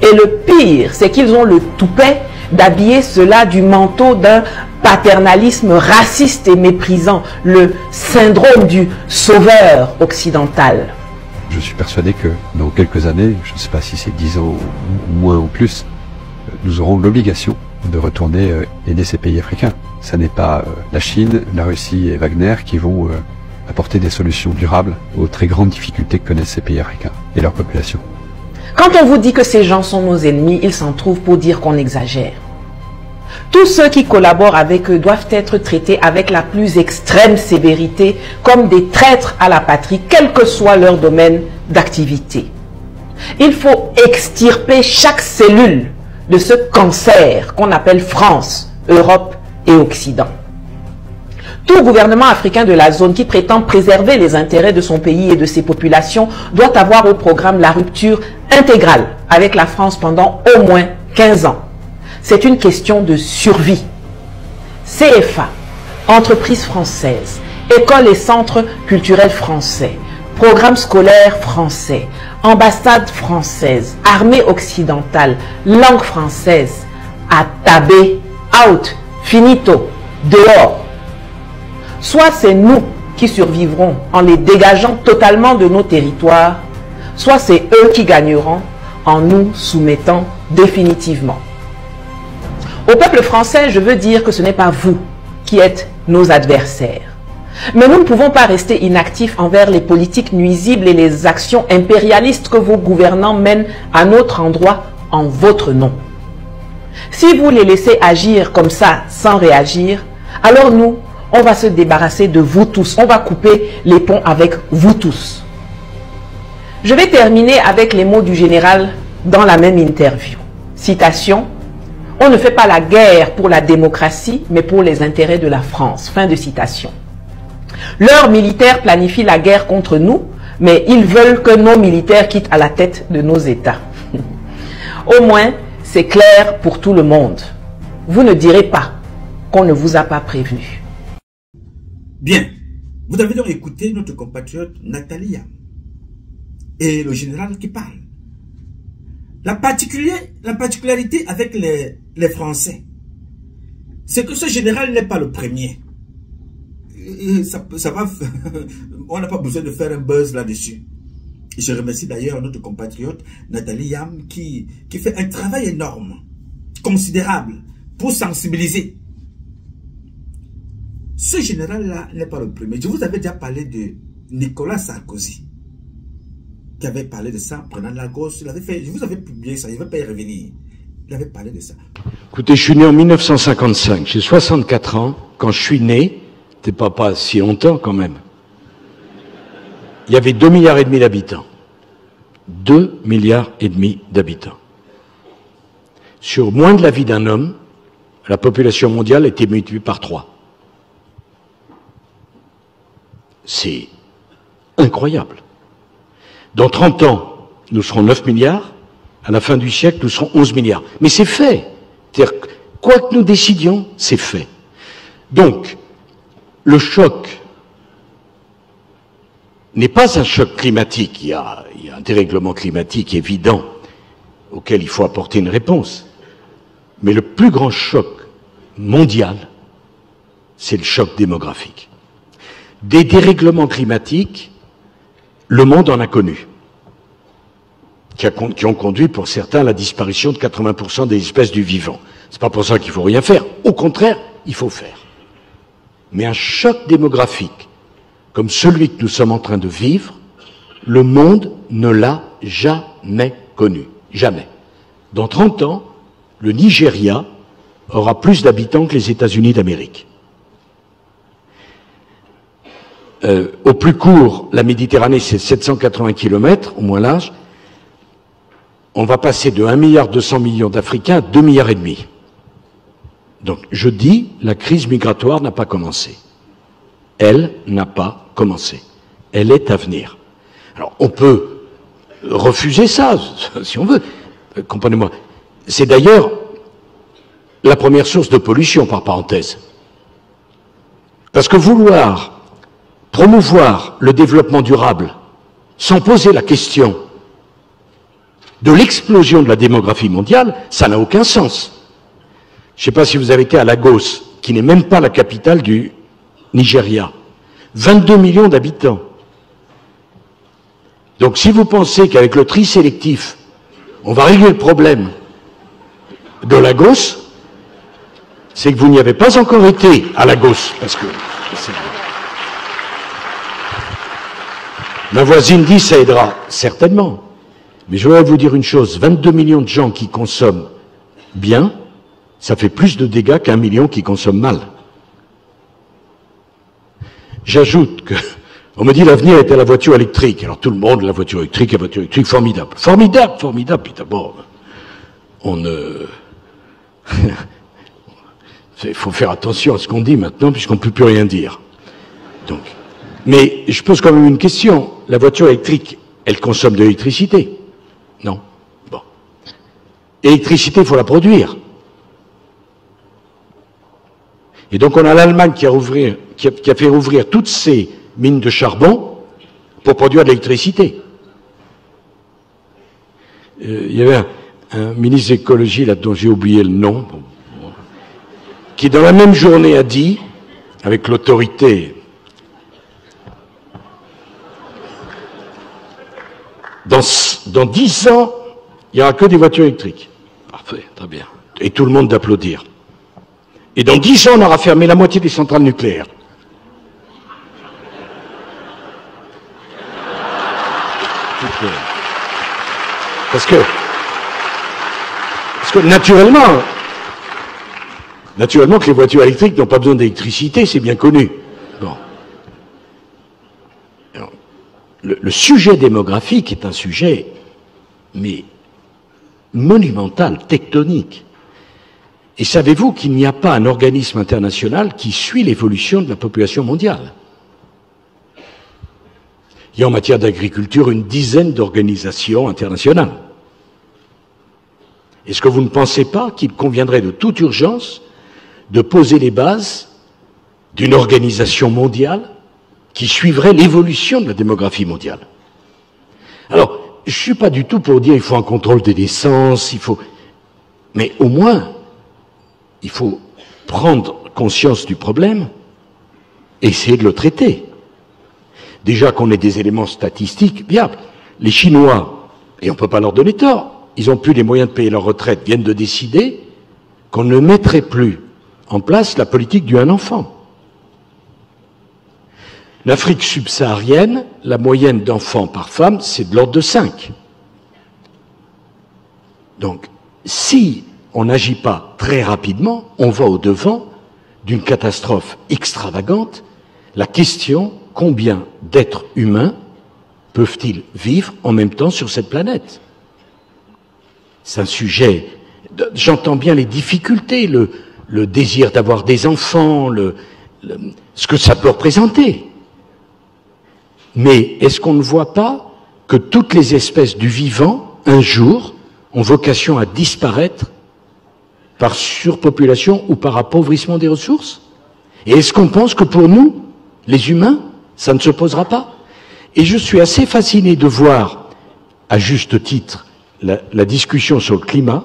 Et le pire, c'est qu'ils ont le toupet d'habiller cela du manteau d'un paternalisme raciste et méprisant, le syndrome du sauveur occidental. Je suis persuadé que dans quelques années, je ne sais pas si c'est 10 ans ou moins ou plus, nous aurons l'obligation de retourner aider ces pays africains. Ce n'est pas la Chine, la Russie et Wagner qui vont apporter des solutions durables aux très grandes difficultés que connaissent ces pays africains et leur population. Quand on vous dit que ces gens sont nos ennemis, ils s'en trouvent pour dire qu'on exagère. Tous ceux qui collaborent avec eux doivent être traités avec la plus extrême sévérité comme des traîtres à la patrie, quel que soit leur domaine d'activité. Il faut extirper chaque cellule de ce cancer qu'on appelle France, Europe et Occident. Tout gouvernement africain de la zone qui prétend préserver les intérêts de son pays et de ses populations doit avoir au programme la rupture intégrale avec la France pendant au moins 15 ans. C'est une question de survie. CFA, entreprises françaises, écoles et centres culturels français, programmes scolaires français, ambassades françaises, armée occidentale, langue française, à tabé, out, finito, dehors. Soit c'est nous qui survivrons en les dégageant totalement de nos territoires, soit c'est eux qui gagneront en nous soumettant définitivement. Au peuple français, je veux dire que ce n'est pas vous qui êtes nos adversaires. Mais nous ne pouvons pas rester inactifs envers les politiques nuisibles et les actions impérialistes que vos gouvernants mènent à notre endroit en votre nom. Si vous les laissez agir comme ça sans réagir, alors nous, on va se débarrasser de vous tous. On va couper les ponts avec vous tous. Je vais terminer avec les mots du général dans la même interview. Citation. On ne fait pas la guerre pour la démocratie, mais pour les intérêts de la France. Fin de citation. Leurs militaires planifient la guerre contre nous, mais ils veulent que nos militaires quittent à la tête de nos États. Au moins, c'est clair pour tout le monde. Vous ne direz pas qu'on ne vous a pas prévenu. Bien, vous avez donc écouté notre compatriote Nathalie Yam et le général qui parle. La particularité avec les Français, c'est que ce général n'est pas le premier. Ça va, on n'a pas besoin de faire un buzz là-dessus. Je remercie d'ailleurs notre compatriote Nathalie Yam qui fait un travail énorme, considérable, pour sensibiliser. Ce général-là n'est pas le premier. Je vous avais déjà parlé de Nicolas Sarkozy, qui avait parlé de ça, prenant la gauche. Il avait fait, je vous avais publié ça, il ne va pas y revenir. Il avait parlé de ça. Écoutez, je suis né en 1955, j'ai 64 ans. Quand je suis né, c'était pas si longtemps quand même. Il y avait 2,5 milliards d'habitants. 2,5 milliards d'habitants. Sur moins de la vie d'un homme, la population mondiale a été multipliée par 3. C'est incroyable. Dans 30 ans, nous serons 9 milliards. À la fin du siècle, nous serons 11 milliards. Mais c'est fait. C'est-à-dire, quoi que nous décidions, c'est fait. Donc, le choc n'est pas un choc climatique. Il y a un dérèglement climatique évident auquel il faut apporter une réponse. Mais le plus grand choc mondial, c'est le choc démographique. Des dérèglements climatiques, le monde en a connu, qui ont conduit pour certains à la disparition de 80% des espèces du vivant. C'est pas pour ça qu'il faut rien faire. Au contraire, il faut faire. Mais un choc démographique, comme celui que nous sommes en train de vivre, le monde ne l'a jamais connu. Jamais. Dans 30 ans, le Nigeria aura plus d'habitants que les États-Unis d'Amérique. Au plus court, la Méditerranée, c'est 780 km, au moins large. On va passer de 1,2 milliard d'Africains à 2,5 milliards. Donc, je dis, la crise migratoire n'a pas commencé. Elle n'a pas commencé. Elle est à venir. Alors, on peut refuser ça, si on veut. comprenez-moi. C'est d'ailleurs la première source de pollution, par parenthèse. Parce que vouloir promouvoir le développement durable sans poser la question de l'explosion de la démographie mondiale, ça n'a aucun sens. Je ne sais pas si vous avez été à Lagos, qui n'est même pas la capitale du Nigeria. 22 millions d'habitants. Donc si vous pensez qu'avec le tri sélectif, on va régler le problème de Lagos, c'est que vous n'y avez pas encore été à Lagos, parce que ma voisine dit ça aidera, certainement. Mais je voudrais vous dire une chose, 22 millions de gens qui consomment bien, ça fait plus de dégâts qu'1 million qui consomment mal. J'ajoute que, on me dit l'avenir était la voiture électrique. Alors tout le monde, la voiture électrique, formidable. Formidable, formidable. Puis d'abord, on ne... Il faut faire attention à ce qu'on dit maintenant, puisqu'on ne peut plus rien dire. Donc, mais je pose quand même une question. La voiture électrique, elle consomme de l'électricité? Non. Bon. L'électricité, il faut la produire. Et donc on a l'Allemagne qui a fait rouvrir toutes ses mines de charbon pour produire de l'électricité. Il y avait un ministre de l'écologie, là, dont j'ai oublié le nom, qui dans la même journée a dit, avec l'autorité, dans 10 ans, il n'y aura que des voitures électriques. Parfait, très bien. Et tout le monde d'applaudir. Et dans 10 ans, on aura fermé la moitié des centrales nucléaires. Parce que naturellement que les voitures électriques n'ont pas besoin d'électricité, c'est bien connu. Bon. Alors, le sujet démographique est un sujet, mais monumental, tectonique. Et savez-vous qu'il n'y a pas un organisme international qui suit l'évolution de la population mondiale? Il y a en matière d'agriculture une dizaine d'organisations internationales. Est-ce que vous ne pensez pas qu'il conviendrait de toute urgence de poser les bases d'une organisation mondiale qui suivrait l'évolution de la démographie mondiale? Alors, je ne suis pas du tout pour dire qu'il faut un contrôle des naissances, mais au moins, il faut prendre conscience du problème et essayer de le traiter. Déjà qu'on ait des éléments statistiques viables. Les Chinois, et on ne peut pas leur donner tort, ils n'ont plus les moyens de payer leur retraite, viennent de décider qu'on ne mettrait plus en place la politique du un enfant. L'Afrique subsaharienne, la moyenne d'enfants par femme, c'est de l'ordre de 5. Donc, si on n'agit pas très rapidement, on va au-devant d'une catastrophe extravagante. La question, combien d'êtres humains peuvent-ils vivre en même temps sur cette planète? C'est un sujet... J'entends bien les difficultés, le désir d'avoir des enfants, ce que ça peut représenter. Mais est-ce qu'on ne voit pas que toutes les espèces du vivant, un jour, ont vocation à disparaître par surpopulation ou par appauvrissement des ressources? Et est-ce qu'on pense que pour nous, les humains, ça ne se posera pas? Et je suis assez fasciné de voir, à juste titre, la discussion sur le climat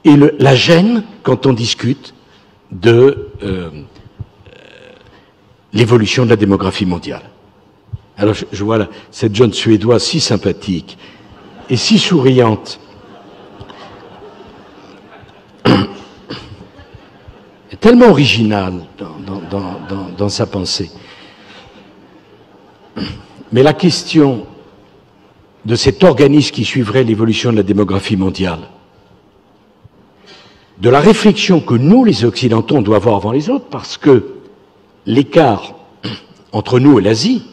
et la gêne quand on discute de l'évolution de la démographie mondiale. Alors je vois là, cette jeune Suédoise si sympathique et si souriante. Tellement originale dans sa pensée. Mais la question de cet organisme qui suivrait l'évolution de la démographie mondiale, de la réflexion que nous, les Occidentaux, on doit avoir avant les autres, parce que l'écart entre nous et l'Asie,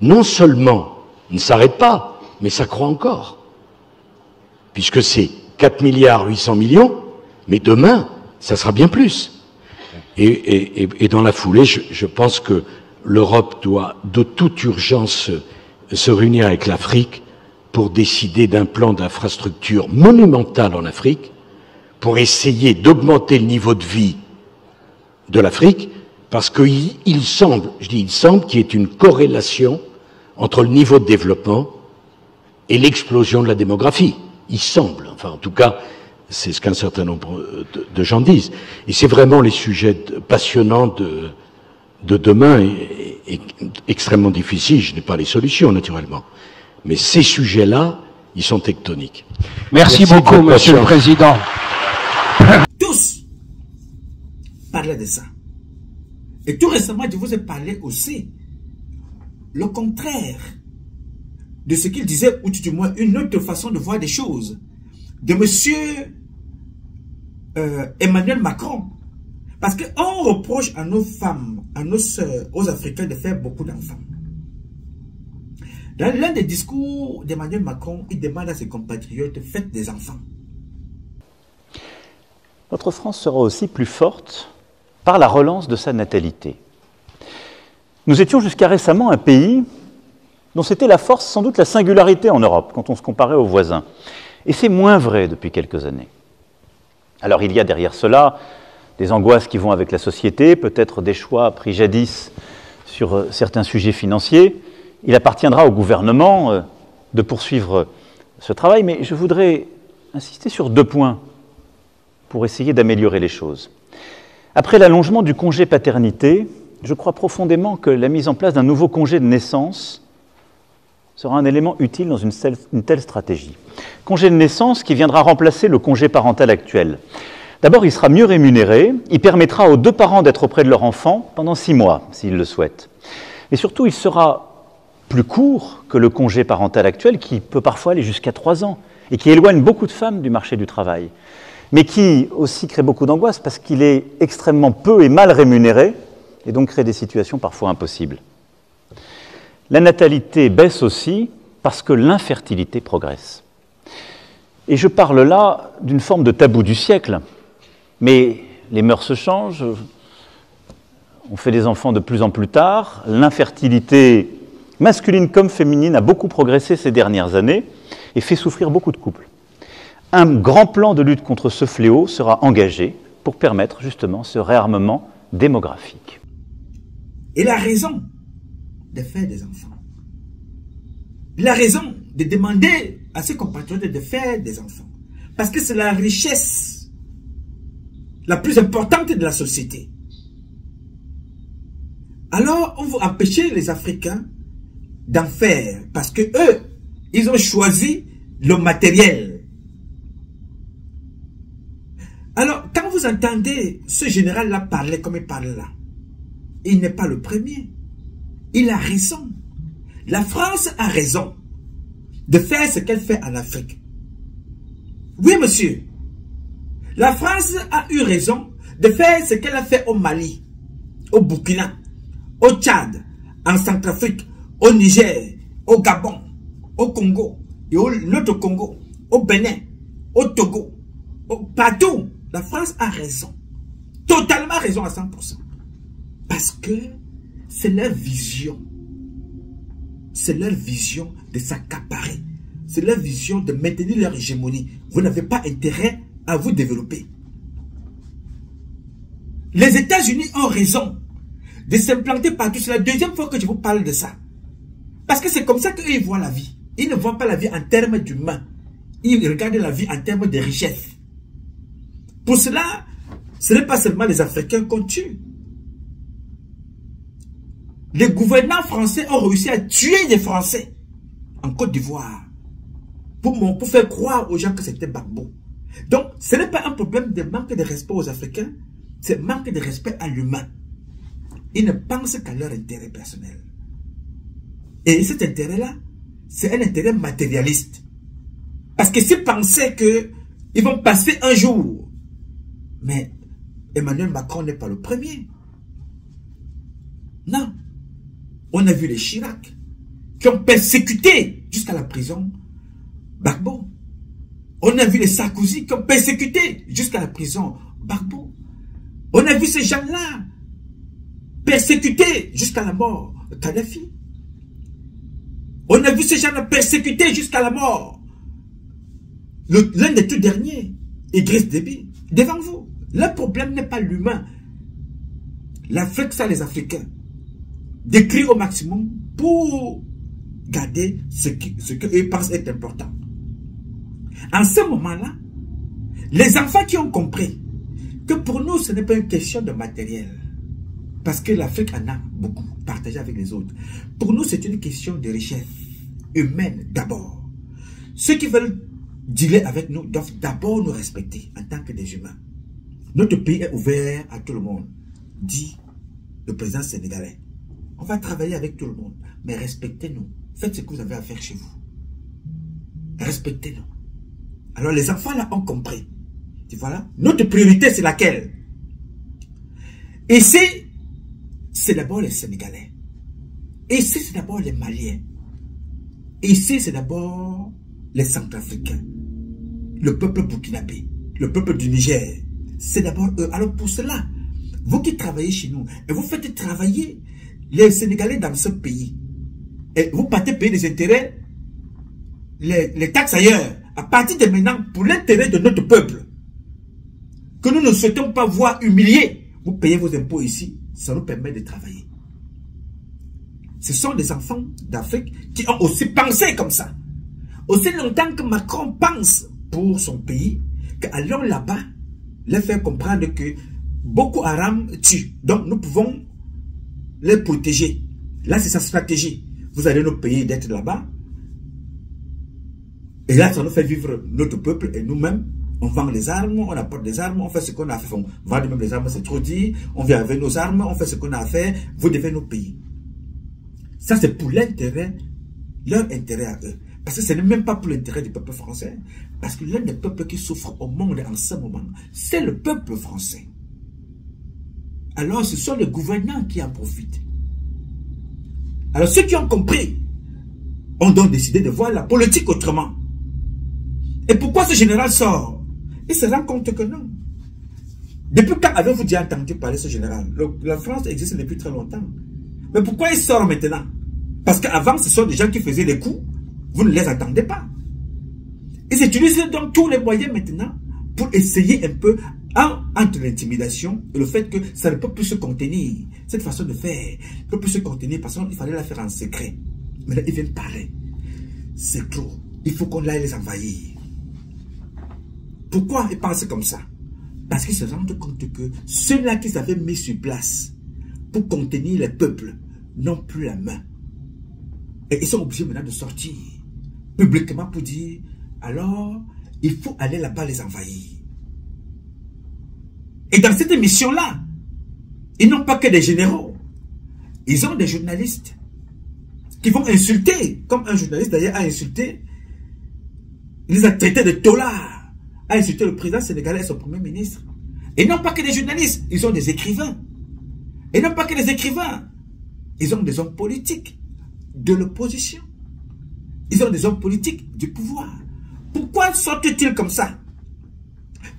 non seulement ne s'arrête pas, mais ça croît encore. Puisque c'est 4 milliards 800 millions, mais demain, ça sera bien plus. Et dans la foulée, je pense que l'Europe doit de toute urgence se réunir avec l'Afrique pour décider d'un plan d'infrastructure monumental en Afrique, pour essayer d'augmenter le niveau de vie de l'Afrique, parce qu'il semble, je dis il semble, qu'il y ait une corrélation entre le niveau de développement et l'explosion de la démographie. Il semble, enfin en tout cas, c'est ce qu'un certain nombre de gens disent. Et c'est vraiment les sujets passionnants de demain et extrêmement difficiles. Je n'ai pas les solutions, naturellement. Mais ces sujets-là, ils sont tectoniques. Merci beaucoup, Monsieur le Président. Tous parlaient de ça. Et tout récemment, je vous ai parlé aussi le contraire de ce qu'il disait, ou du moins une autre façon de voir des choses, de monsieur Emmanuel Macron. Parce qu'on reproche à nos femmes, à nos sœurs, aux Africains de faire beaucoup d'enfants. Dans l'un des discours d'Emmanuel Macron, il demande à ses compatriotes, faites des enfants. Notre France sera aussi plus forte par la relance de sa natalité. Nous étions jusqu'à récemment un pays dont c'était la force, sans doute la singularité en Europe, quand on se comparait aux voisins. Et c'est moins vrai depuis quelques années. Alors il y a derrière cela des angoisses qui vont avec la société, peut-être des choix pris jadis sur certains sujets financiers. Il appartiendra au gouvernement de poursuivre ce travail, mais je voudrais insister sur 2 points pour essayer d'améliorer les choses. Après l'allongement du congé paternité, je crois profondément que la mise en place d'un nouveau congé de naissance sera un élément utile dans une telle stratégie. Congé de naissance qui viendra remplacer le congé parental actuel. D'abord, il sera mieux rémunéré, il permettra aux 2 parents d'être auprès de leur enfant pendant 6 mois, s'ils le souhaitent. Et surtout, il sera plus court que le congé parental actuel, qui peut parfois aller jusqu'à 3 ans, et qui éloigne beaucoup de femmes du marché du travail, mais qui aussi crée beaucoup d'angoisse parce qu'il est extrêmement peu et mal rémunéré, et donc crée des situations parfois impossibles. La natalité baisse aussi parce que l'infertilité progresse. Et je parle là d'une forme de tabou du siècle, mais les mœurs se changent, on fait des enfants de plus en plus tard, l'infertilité masculine comme féminine a beaucoup progressé ces dernières années et fait souffrir beaucoup de couples. Un grand plan de lutte contre ce fléau sera engagé pour permettre justement ce réarmement démographique. Il a raison de faire des enfants. Il a raison de demander à ses compatriotes de faire des enfants. Parce que c'est la richesse la plus importante de la société. Alors, on va empêcher les Africains d'en faire. Parce que eux, ils ont choisi le matériel. Alors, quand vous entendez ce général-là parler comme il parle là, il n'est pas le premier. Il a raison. La France a raison de faire ce qu'elle fait en Afrique. Oui, monsieur. La France a eu raison de faire ce qu'elle a fait au Mali, au Burkina, au Tchad, en Centrafrique, au Niger, au Gabon, au Congo, et au l'autre Congo, au Bénin, au Togo, partout. La France a raison. Totalement raison à 100%. Parce que c'est leur vision. C'est leur vision de s'accaparer. C'est leur vision de maintenir leur hégémonie. Vous n'avez pas intérêt à vous développer. Les États-Unis ont raison de s'implanter partout. C'est la 2e fois que je vous parle de ça. Parce que c'est comme ça qu'eux ils voient la vie. Ils ne voient pas la vie en termes d'humain. Ils regardent la vie en termes de richesse. Pour cela, ce n'est pas seulement les Africains qu'on tue. Les gouvernants français ont réussi à tuer des Français en Côte d'Ivoire pour faire croire aux gens que c'était Gbagbo. Donc, ce n'est pas un problème de manque de respect aux Africains, c'est manque de respect à l'humain. Ils ne pensent qu'à leur intérêt personnel. Et cet intérêt-là, c'est un intérêt matérialiste. Parce que s'ils pensaient qu'ils vont passer un jour, mais Emmanuel Macron n'est pas le premier. Non. On a vu les Chirac qui ont persécuté jusqu'à la prison Gbagbo. On a vu les Sarkozy qui ont persécuté jusqu'à la prison Gbagbo. On a vu ces gens-là persécutés jusqu'à la mort Kadhafi. On a vu ces gens persécutés jusqu'à la mort. L'un des tout derniers, Idriss Déby, devant vous. Le problème n'est pas l'humain. L'Afrique, ça les Africains. D'écrire au maximum pour garder ce qu'ils pensent être important. En ce moment-là, les enfants qui ont compris que pour nous, ce n'est pas une question de matériel. Parce que l'Afrique en a beaucoup, partagé avec les autres. Pour nous, c'est une question de richesse humaine d'abord. Ceux qui veulent dealer avec nous doivent d'abord nous respecter en tant que des humains. Notre pays est ouvert à tout le monde, dit le président sénégalais. On va travailler avec tout le monde, mais respectez-nous. Faites ce que vous avez à faire chez vous. Respectez-nous. Alors les enfants là ont compris. Et voilà, notre priorité c'est laquelle? Ici, c'est d'abord les Sénégalais. Ici, c'est d'abord les Maliens. Ici, c'est d'abord les Centrafricains. Le peuple burkinabé, le peuple du Niger. C'est d'abord eux. Alors pour cela, vous qui travaillez chez nous, et vous faites travailler les Sénégalais dans ce pays, et vous partez payer des intérêts, les taxes ailleurs, à partir de maintenant, pour l'intérêt de notre peuple, que nous ne souhaitons pas voir humilié, vous payez vos impôts ici, ça nous permet de travailler. Ce sont des enfants d'Afrique qui ont aussi pensé comme ça. Aussi longtemps que Macron pense pour son pays, qu'allons là-bas, les faire comprendre que Boko Haram tue. Donc nous pouvons les protéger. Là, c'est sa stratégie. Vous allez nous payer d'être là-bas. Et là, ça nous fait vivre notre peuple et nous-mêmes. On vend les armes, on apporte des armes, on fait ce qu'on a fait. On vend même les armes, c'est trop dit. On vient avec nos armes, on fait ce qu'on a fait. Vous devez nous payer. Ça, c'est pour l'intérêt, leur intérêt à eux. Parce que ce n'est même pas pour l'intérêt du peuple français. Parce que l'un des peuples qui souffre au monde en ce moment, c'est le peuple français. Alors, ce sont les gouvernants qui en profitent. Alors, ceux qui ont compris ont donc décidé de voir la politique autrement. Et pourquoi ce général sort? Il se rend compte que non. Depuis quand avez-vous déjà entendu parler de ce général? La France existe depuis très longtemps. Mais pourquoi il sort maintenant? Parce qu'avant, ce sont des gens qui faisaient des coups. Vous ne les attendez pas. Ils utilisent donc tous les moyens maintenant pour essayer un peu entre l'intimidation et le fait que ça ne peut plus se contenir. Cette façon de faire ne peut plus se contenir parce qu'il fallait la faire en secret. Mais là, ils viennent parler. C'est trop. Il faut qu'on aille les envahir. Pourquoi ils pensent comme ça? Parce qu'ils se rendent compte que ceux-là qu'ils avaient mis sur place pour contenir les peuples n'ont plus la main. Et ils sont obligés maintenant de sortir publiquement pour dire, alors, il faut aller là-bas les envahir. Et dans cette mission-là, ils n'ont pas que des généraux. Ils ont des journalistes qui vont insulter, comme un journaliste d'ailleurs a insulté, il les a traités de tolards, a insulté le président sénégalais et son premier ministre. Et non pas que des journalistes, ils ont des écrivains. Et non pas que des écrivains, ils ont des hommes politiques de l'opposition. Ils ont des hommes politiques du pouvoir. Pourquoi sortent-ils comme ça?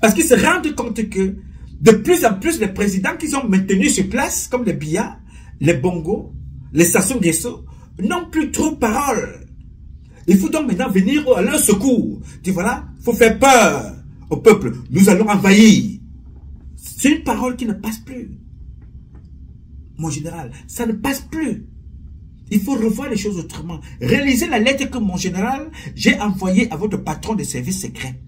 Parce qu'ils se rendent compte que de plus en plus les présidents qu'ils ont maintenus sur place, comme les Biya, les Bongo, les Sassou Nguesso, n'ont plus trop parole. Il faut donc maintenant venir à leur secours. Dis voilà, il faut faire peur au peuple. Nous allons envahir. C'est une parole qui ne passe plus. Mon général, ça ne passe plus. Il faut revoir les choses autrement. Réalisez la lettre que mon général, j'ai envoyée à votre patron de services secrets.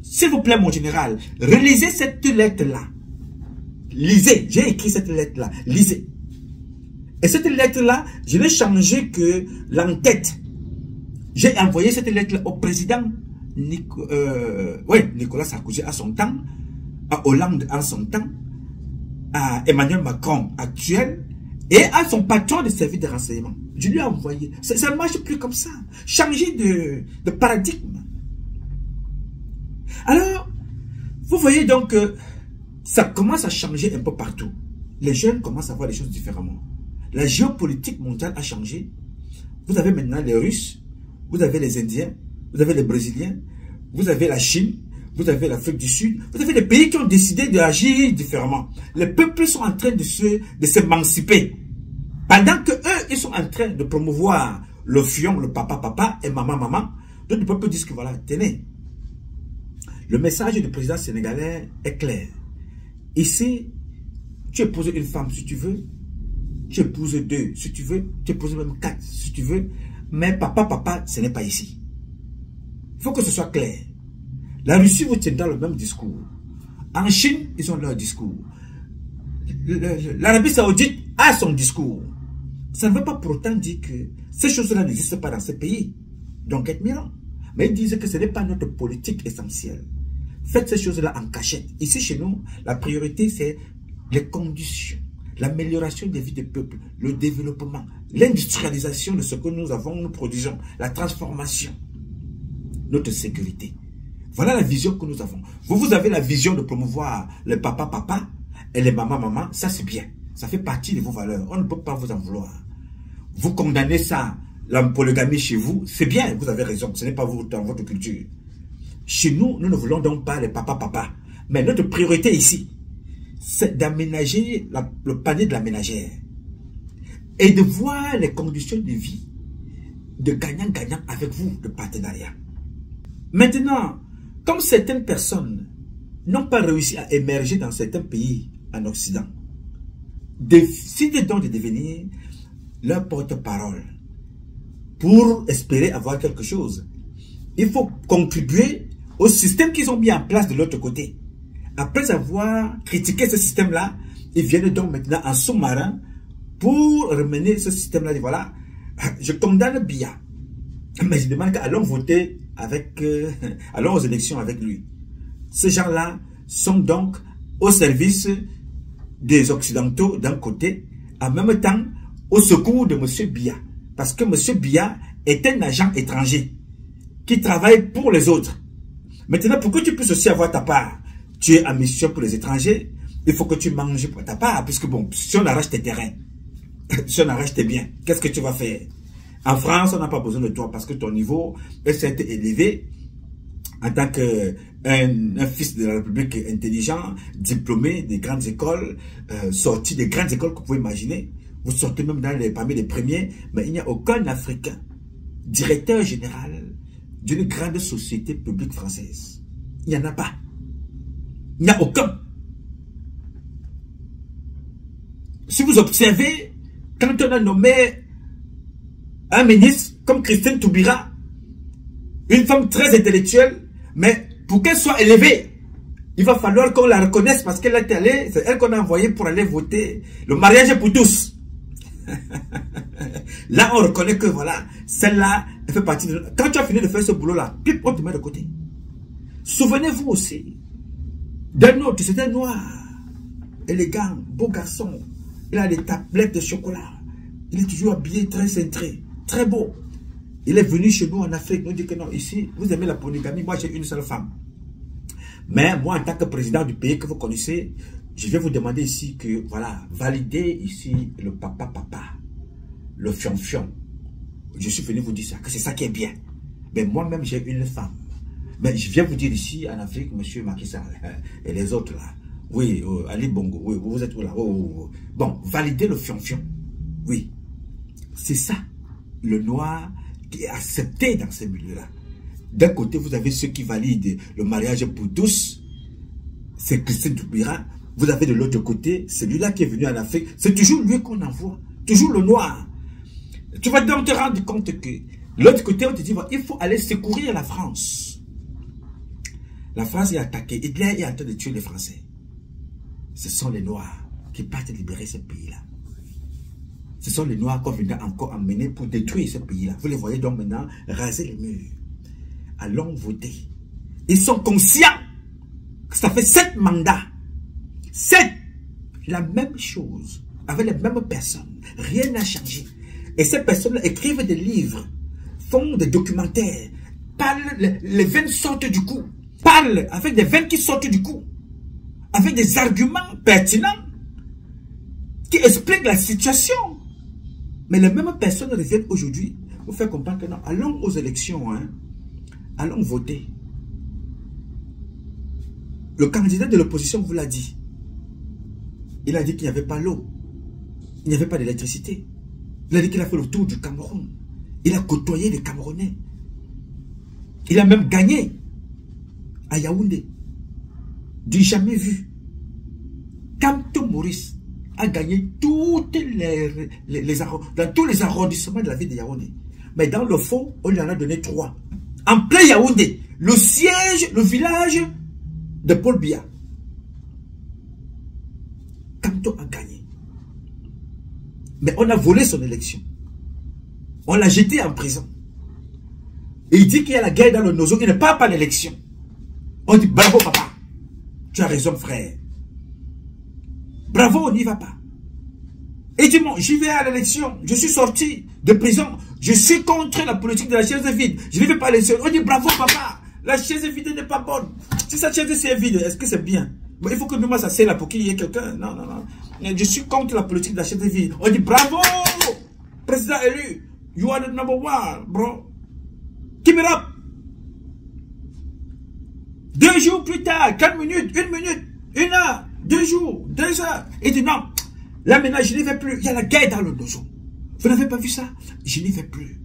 S'il vous plaît, mon général, relisez cette lettre-là. Lisez, j'ai écrit cette lettre-là. Lisez. Et cette lettre-là, je n'ai changé que l'enquête. J'ai envoyé cette lettre au président Nicolas Sarkozy à son temps, à Hollande à son temps, à Emmanuel Macron actuel, et à son patron de service de renseignement. Je lui ai envoyé. Ça ne marche plus comme ça. Changer de paradigme. Alors, vous voyez donc que ça commence à changer un peu partout. Les jeunes commencent à voir les choses différemment. La géopolitique mondiale a changé. Vous avez maintenant les Russes, vous avez les Indiens, vous avez les Brésiliens, vous avez la Chine, vous avez l'Afrique du Sud, vous avez des pays qui ont décidé d'agir différemment. Les peuples sont en train de s'émanciper. Pendant que eux, ils sont en train de promouvoir le fion, le papa et maman. D'autres peuples disent que voilà, tenez. Le message du président sénégalais est clair. Ici, tu épouses une femme si tu veux, tu épouses 2 si tu veux, tu épouses même 4 si tu veux, mais papa, ce n'est pas ici. Il faut que ce soit clair. La Russie vous tiendra le même discours. En Chine, ils ont leur discours. L'Arabie Saoudite a son discours. Ça ne veut pas pour autant dire que ces choses-là n'existent pas dans ces pays. Donc, admirant. Mais ils disent que ce n'est pas notre politique essentielle. Faites ces choses-là en cachette. Ici, chez nous, la priorité, c'est les conditions, l'amélioration des vies des peuples, le développement, l'industrialisation de ce que nous avons, nous produisons, la transformation, notre sécurité. Voilà la vision que nous avons. Vous avez la vision de promouvoir les papa et les maman, ça c'est bien. Ça fait partie de vos valeurs. On ne peut pas vous en vouloir. Vous condamnez ça, la polygamie chez vous, c'est bien, vous avez raison, ce n'est pas vous dans votre culture. Chez nous, nous ne voulons donc pas les papa. Mais notre priorité ici, c'est d'aménager le panier de la ménagère. Et de voir les conditions de vie de gagnant-gagnant avec vous, de partenariat. Maintenant, comme certaines personnes n'ont pas réussi à émerger dans certains pays en Occident, décidez donc de devenir leur porte-parole pour espérer avoir quelque chose. Il faut contribuer au système qu'ils ont mis en place de l'autre côté. Après avoir critiqué ce système-là, ils viennent donc maintenant en sous-marin pour remener ce système-là. Voilà, je condamne Biya, mais je demande qu'allons voter avec, allons aux élections avec lui. Ces gens-là sont donc au service des Occidentaux d'un côté, en même temps au secours de M. Biya. Parce que M. Biya est un agent étranger qui travaille pour les autres. Maintenant, pour que tu puisses aussi avoir ta part, tu es en mission pour les étrangers, il faut que tu manges pour ta part, puisque bon, si on arrache tes terrains, si on arrache tes biens, qu'est-ce que tu vas faire? En France, on n'a pas besoin de toi parce que ton niveau est certes élevé en tant qu'un fils de la République intelligent, diplômé des grandes écoles, sorti des grandes écoles que vous pouvez imaginer. Vous sortez même parmi les premiers, mais il n'y a aucun Africain directeur général d'une grande société publique française. Il n'y en a pas. Il n'y a aucun. Si vous observez, quand on a nommé un ministre comme Christine Taubira, une femme très intellectuelle, mais pour qu'elle soit élevée, il va falloir qu'on la reconnaisse parce qu'elle est allée, c'est elle qu'on a envoyée pour aller voter le mariage pour tous. Là, on reconnaît que voilà, celle-là, elle fait partie de... Quand tu as fini de faire ce boulot-là, puis on te met de côté. Souvenez-vous aussi d'un autre, c'est un noir, élégant, beau garçon. Il a des tablettes de chocolat. Il est toujours habillé très cintré, très beau. Il est venu chez nous en Afrique, nous dit que non, ici, vous aimez la polygamie, moi j'ai une seule femme. Mais moi, en tant que président du pays que vous connaissez, je vais vous demander ici que, voilà, validez ici le papa, le fion. Je suis venu vous dire ça, que c'est ça qui est bien. Mais moi-même, j'ai une femme. Mais je viens vous dire ici, en Afrique, monsieur Macky Sall, et les autres là. Oui, Ali Bongo, oui, vous êtes où là? Bon, validez le fion. Oui. C'est ça, le noir qui est accepté dans ces milieux-là. D'un côté, vous avez ceux qui valident le mariage pour tous. C'est Christine Taubira. Vous avez de l'autre côté, celui-là qui est venu en Afrique. C'est toujours lui qu'on envoie. Toujours le noir. Tu vas donc te rendre compte que l'autre côté, on te dit, il faut aller secourir la France. La France est attaquée. Hitler est en train de tuer les Français. Ce sont les Noirs qui partent libérer ce pays-là. Ce sont les Noirs qu'on viendra encore emmener pour détruire ce pays-là. Vous les voyez donc maintenant raser les murs. Allons voter. Ils sont conscients que ça fait 7 mandats. 7. La même chose. Avec les mêmes personnes. Rien n'a changé. Et ces personnes écrivent des livres. Font des documentaires. Parlent, les veines sortent du cou. Parlent avec des veines qui sortent du cou. Avec des arguments pertinents. Qui expliquent la situation. Mais les mêmes personnes reviennent aujourd'hui pour faire comprendre que non, allons aux élections, hein. Allons voter. Le candidat de l'opposition vous l'a dit. Il a dit qu'il n'y avait pas l'eau. Il n'y avait pas d'électricité. Il a dit qu'il a fait le tour du Cameroun. Il a côtoyé les Camerounais. Il a même gagné à Yaoundé. Du jamais vu. Kamto Maurice a gagné toutes dans tous les arrondissements de la ville de Yaoundé. Mais dans le fond, on lui en a donné 3. En plein Yaoundé, le siège, le village de Paul Biya. Kamto a gagné. Mais on a volé son élection. On l'a jeté en prison. Et il dit qu'il y a la guerre dans le Nozo, il ne part pas l'élection. On dit bravo papa. Tu as raison frère. Bravo, on n'y va pas. Et il dit bon, j'y vais à l'élection. Je suis sorti de prison. Je suis contre la politique de la chaise vide. Je ne vais pas à l'élection. On dit bravo papa. La chaise vide n'est pas bonne. Si cette chaise est vide, est-ce que c'est bien? Bon, il faut que nous ça c'est là pour qu'il y ait quelqu'un. Non, non, non. Je suis contre la politique de la chaise vide. On dit bravo. Président élu. You are the number one, bro. Keep it up. 2 jours plus tard, 4 minutes, 1 minute, 1 heure, 2 jours, 2 heures. Il dit non, là maintenant je n'y vais plus. Il y a la guerre dans le Nozo. Vous n'avez pas vu ça? Je n'y vais plus.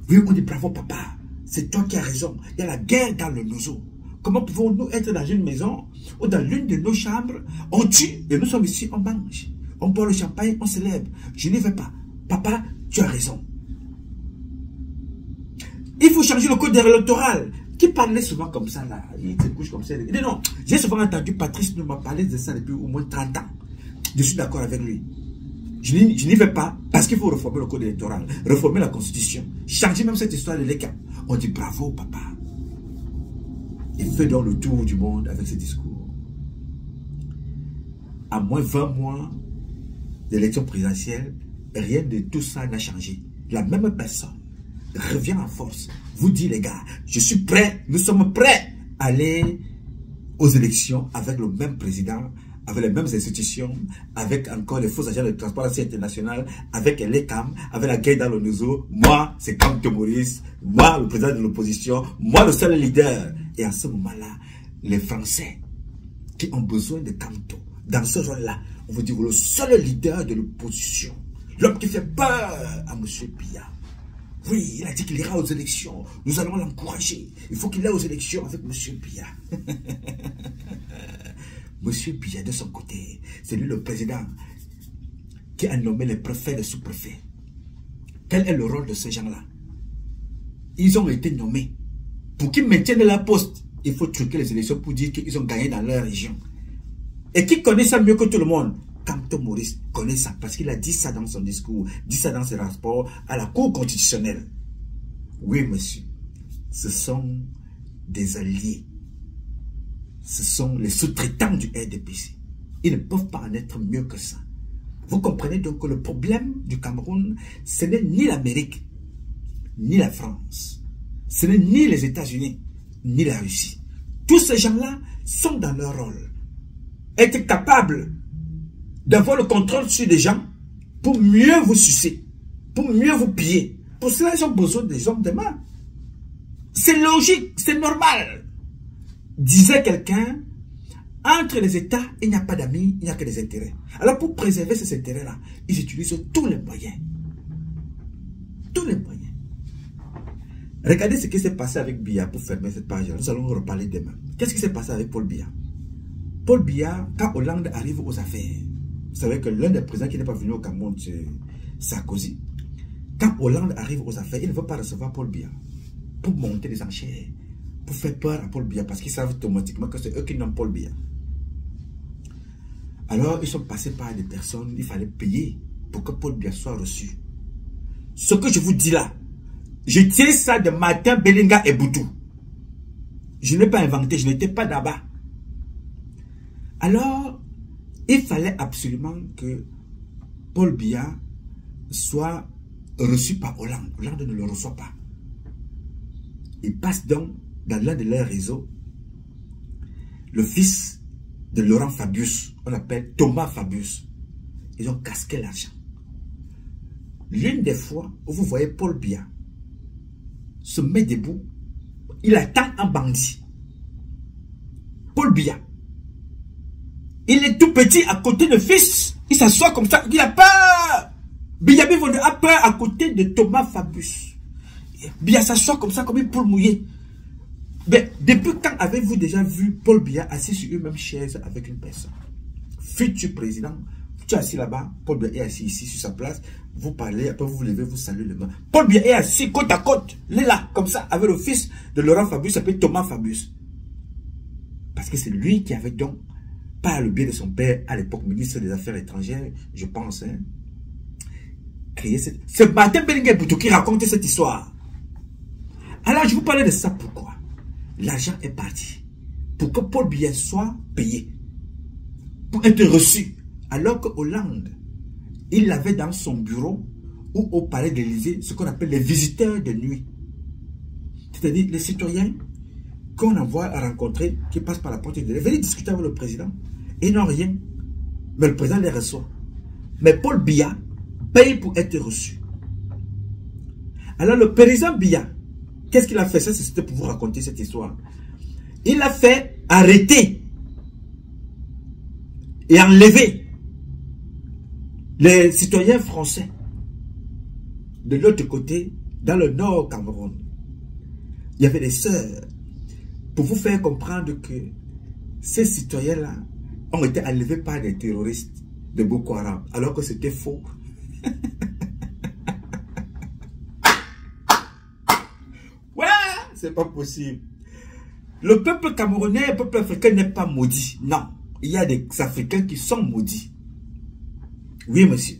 Oui, on dit bravo papa. C'est toi qui as raison. Il y a la guerre dans le Nozo. Comment pouvons-nous être dans une maison ou dans l'une de nos chambres? On tue et nous sommes ici, on mange. On boit le champagne, on célèbre. Je n'y vais pas. Papa, tu as raison. Il faut changer le code électoral. Qui parlait souvent comme ça là? Il se couche comme ça. Il dit non. J'ai souvent entendu Patrice nous m'a parlé de ça depuis au moins 30 ans. Je suis d'accord avec lui. Je n'y vais pas parce qu'il faut reformer le code électoral, reformer la constitution, changer même cette histoire de l'ECA. On dit bravo papa. Il fait donc le tour du monde avec ce discours. À moins 20 mois d'élection présidentielle, rien de tout ça n'a changé. La même personne revient en force. Vous dit les gars, je suis prêt, nous sommes prêts à aller aux élections avec le même président, avec les mêmes institutions, avec encore les faux agents de transparence internationale, avec l'ECAM, avec la guerre dans le Nozo. Moi, c'est Kamto Maurice, moi, le président de l'opposition, moi, le seul leader. Et à ce moment-là, les Français qui ont besoin de Kamto, dans ce rôle-là, on vous dit, vous le seul leader de l'opposition, l'homme qui fait peur à M. Biya. Oui, il a dit qu'il ira aux élections. Nous allons l'encourager. Il faut qu'il aille aux élections avec M. Biya. M. Biya, de son côté, c'est lui le président qui a nommé les préfets et les sous-préfets. Quel est le rôle de ces gens-là? Ils ont été nommés. Pour qu'ils maintiennent leur poste, il faut truquer les élections pour dire qu'ils ont gagné dans leur région. Et qui connaît ça mieux que tout le monde? Kamto Maurice connaît ça parce qu'il a dit ça dans son discours, dit ça dans ses rapports à la Cour constitutionnelle. Oui, monsieur, ce sont des alliés. Ce sont les sous-traitants du RDPC. Ils ne peuvent pas en être mieux que ça. Vous comprenez donc que le problème du Cameroun, ce n'est ni l'Amérique, ni la France. Ce n'est ni les États-Unis, ni la Russie. Tous ces gens-là sont dans leur rôle. Être capables d'avoir le contrôle sur les gens pour mieux vous sucer, pour mieux vous piller. Pour cela, ils ont besoin des hommes de main. C'est logique, c'est normal. Disait quelqu'un, entre les États, il n'y a pas d'amis, il n'y a que des intérêts. Alors pour préserver ces intérêts-là, ils utilisent tous les moyens. Tous les moyens. Regardez ce qui s'est passé avec Biya pour fermer cette page-là. Nous allons reparler demain. Qu'est-ce qui s'est passé avec Paul Biya? Paul Biya, quand Hollande arrive aux affaires, vous savez que l'un des présidents qui n'est pas venu au Cameroun, c'est Sarkozy. Quand Hollande arrive aux affaires, il ne veut pas recevoir Paul Biya pour monter les enchères, pour faire peur à Paul Biya, parce qu'ils savent automatiquement que c'est eux qui nomment Paul Biya. Alors, ils sont passés par des personnes, il fallait payer pour que Paul Biya soit reçu. Ce que je vous dis là, je tiens ça de Martin Bellinga et Boutou. Je n'ai pas inventé, je n'étais pas là-bas. Alors, il fallait absolument que Paul Biya soit reçu par Hollande. Hollande ne le reçoit pas. Il passe donc dans l'un de leurs réseaux le fils de Laurent Fabius, on l'appelle Thomas Fabius. Ils ont casqué l'argent. L'une des fois où vous voyez Paul Biya se met debout, il attend un bandit. Paul Biya. Il est tout petit à côté de fils. Il s'assoit comme ça. Il a peur. Biya a peur à côté de Thomas Fabius. Biya s'assoit comme ça, comme une poule mouillée. Mais depuis quand avez-vous déjà vu Paul Biya assis sur une même chaise avec une personne? Futur président, tu es assis là-bas, Paul Biya est assis ici sur sa place, vous parlez, après vous vous levez, vous saluez les mains. Paul Biya est assis côte à côte, il est là, comme ça, avec le fils de Laurent Fabius, s'appelle Thomas Fabius. Parce que c'est lui qui avait donc, par le biais de son père, à l'époque ministre des Affaires étrangères, je pense, hein, créé cette... C'est Martin Bellinger Boutou qui raconte cette histoire. Alors je vous parlais de ça, pourquoi? L'argent est parti pour que Paul Biya soit payé, pour être reçu. Alors que Hollande, il avait dans son bureau ou au palais de l'Élysée ce qu'on appelle les visiteurs de nuit. C'est-à-dire les citoyens qu'on envoie à rencontrer, qui passent par la porte de l'Élysée, venir discuter avec le président. Ils n'ont rien, mais le président les reçoit. Mais Paul Biya paye pour être reçu. Alors le président Biya, qu'est-ce qu'il a fait? Ça, c'était pour vous raconter cette histoire. Il a fait arrêter et enlever les citoyens français de l'autre côté, dans le nord Cameroun. Il y avait des sœurs pour vous faire comprendre que ces citoyens-là ont été enlevés par des terroristes de Boko Haram, alors que c'était faux. Ouais, c'est pas possible. Le peuple camerounais, le peuple africain n'est pas maudit. Non, il y a des Africains qui sont maudits. Oui, monsieur.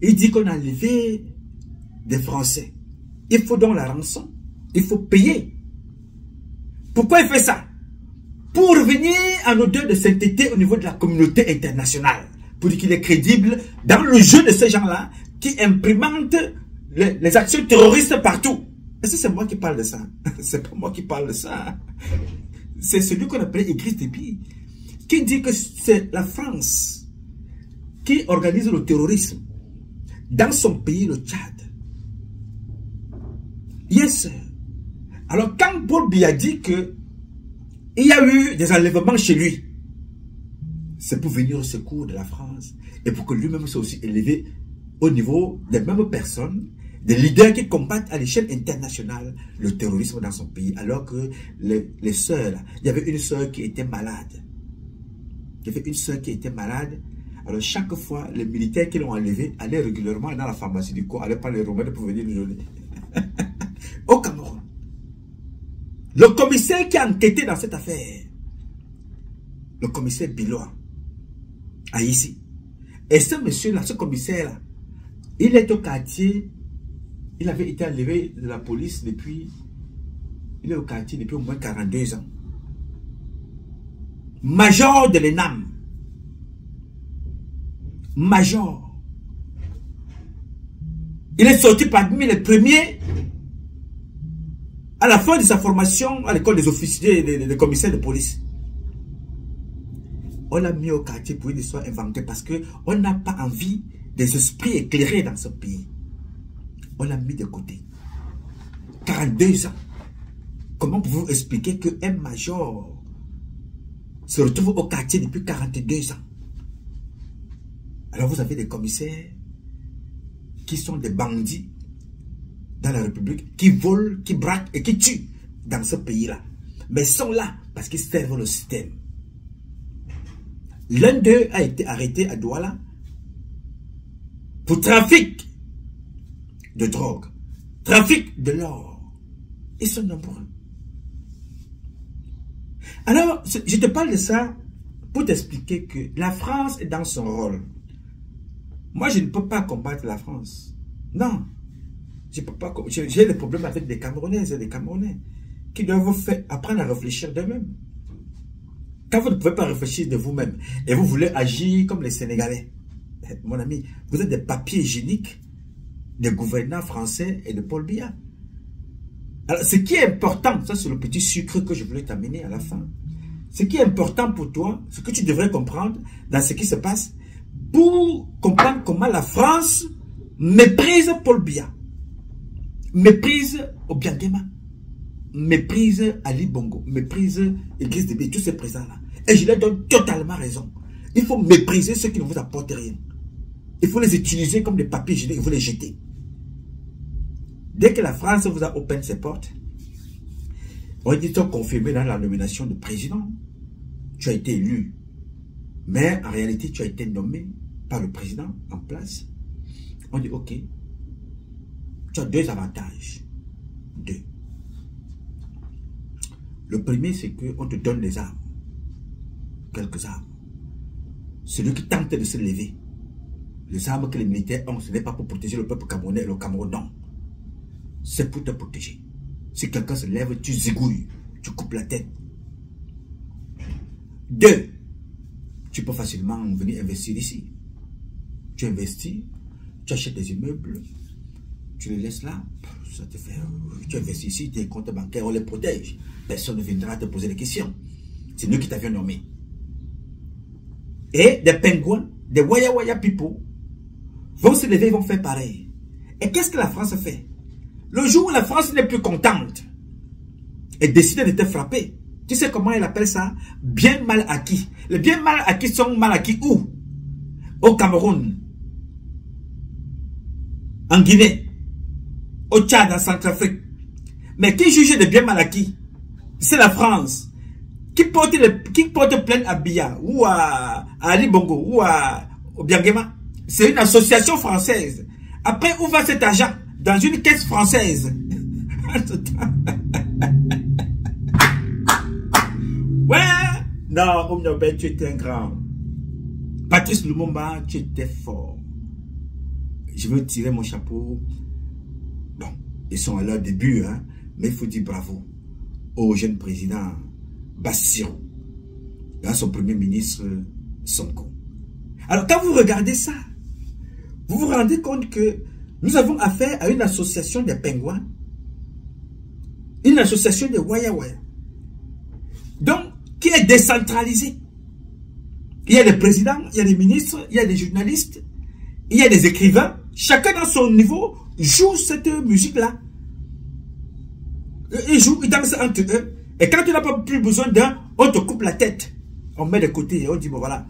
Il dit qu'on a enlevé des Français. Il faut donc la rançon. Il faut payer. Pourquoi il fait ça? Pour revenir en odeur de sainteté au niveau de la communauté internationale. Pour dire qu'il est crédible dans le jeu de ces gens-là qui imprimentent les actions terroristes partout. Est-ce que c'est moi qui parle de ça? C'est pas moi qui parle de ça. C'est celui qu'on appelle Idriss Déby, qui dit que c'est la France qui organise le terrorisme dans son pays, le Tchad. Yes. Alors, quand Paul Biya dit que il y a eu des enlèvements chez lui, c'est pour venir au secours de la France et pour que lui-même soit aussi élevé au niveau des mêmes personnes, des leaders qui combattent à l'échelle internationale le terrorisme dans son pays. Alors que les sœurs, il y avait une sœur qui était malade. Il y avait une sœur qui était malade. Alors chaque fois, les militaires qui l'ont enlevé allaient régulièrement dans la pharmacie du corps, allaient par les remèdes pour venir lui donner. Au Cameroun. Le commissaire qui a enquêté dans cette affaire, le commissaire Biloa, a ici. Et ce monsieur-là, ce commissaire-là, il est au quartier, il avait été enlevé de la police depuis, il est au quartier depuis au moins 42 ans. Major de l'ENAM. Major. Il est sorti parmi les premiers à la fin de sa formation à l'école des officiers, des commissaires de police. On l'a mis au quartier pour une histoire inventée parce qu'on n'a pas envie des esprits éclairés dans ce pays. On l'a mis de côté. 42 ans. Comment pouvez-vous expliquer qu'un major se retrouve au quartier depuis 42 ans? Alors vous avez des commissaires qui sont des bandits dans la République, qui volent, qui braquent et qui tuent dans ce pays-là. Mais ils sont là parce qu'ils servent le système. L'un d'eux a été arrêté à Douala pour trafic de drogue, trafic de l'or. Ils sont nombreux. Alors, je te parle de ça pour t'expliquer que la France est dans son rôle. Moi, je ne peux pas combattre la France. Non. Je peux pas. J'ai des problèmes avec des Camerounaises et des Camerounais qui doivent apprendre à réfléchir d'eux-mêmes. Quand vous ne pouvez pas réfléchir de vous-même et vous voulez agir comme les Sénégalais, mon ami, vous êtes des papiers hygiéniques des gouvernants français et de Paul Biya. Alors, ce qui est important, ça c'est le petit sucre que je voulais t'amener à la fin. Ce qui est important pour toi, ce que tu devrais comprendre dans ce qui se passe, pour comprendre comment la France méprise Paul Biya, méprise Obiangema, méprise Ali Bongo, méprise Idriss Déby, tous ces présents-là. Et je leur donne totalement raison. Il faut mépriser ceux qui ne vous apportent rien. Il faut les utiliser comme des papiers hygiéniques, il faut les jeter. Dès que la France vous a open ses portes, on dit qu'ils sont confirmés dans la nomination de président. Tu as été élu. Mais en réalité, tu as été nommé par le président en place. On dit, ok, tu as deux avantages. Deux. Le premier, c'est qu'on te donne des armes. Quelques armes. Celui qui tente de se lever. Les armes que les militaires ont, ce n'est pas pour protéger le peuple camerounais et le Cameroun, non. C'est pour te protéger. Si quelqu'un se lève, tu zigouilles, tu coupes la tête. Deux, tu peux facilement venir investir ici. Tu investis, tu achètes des immeubles, tu les laisses là, ça te fait... Tu investis ici, tes comptes bancaires, on les protège. Personne ne viendra te poser des questions. C'est nous qui t'avions nommé. Et des pingouins, des waya people, vont se lever, ils vont faire pareil. Et qu'est-ce que la France fait? Le jour où la France n'est plus contente et décide de te frapper, tu sais comment elle appelle ça? Bien mal acquis. Les biens mal acquis sont mal acquis où? Au Cameroun, en Guinée, au Tchad, en Centrafrique. Mais qui juge les biens mal acquis? C'est la France. Qui porte plainte à Biya ou à Ali Bongo ou à Biangema? C'est une association française. Après, où va cet argent? Dans une caisse française. Ouais. Non, Omnobel, tu étais un grand. Patrice Lumumba, tu étais fort. Je veux tirer mon chapeau. Bon, ils sont à leur début, hein, mais il faut dire bravo au jeune président Bassirou, à son premier ministre Sonko. Alors, quand vous regardez ça, vous vous rendez compte que nous avons affaire à une association des pingouins, une association des waya. Donc, qui est décentralisée. Il y a des présidents, il y a des ministres, il y a des journalistes, il y a des écrivains. Chacun dans son niveau joue cette musique-là. Ils jouent, ils dansent entre eux. Et quand tu n'as pas plus besoin d'un, on te coupe la tête. On met de côté et on dit, bon voilà.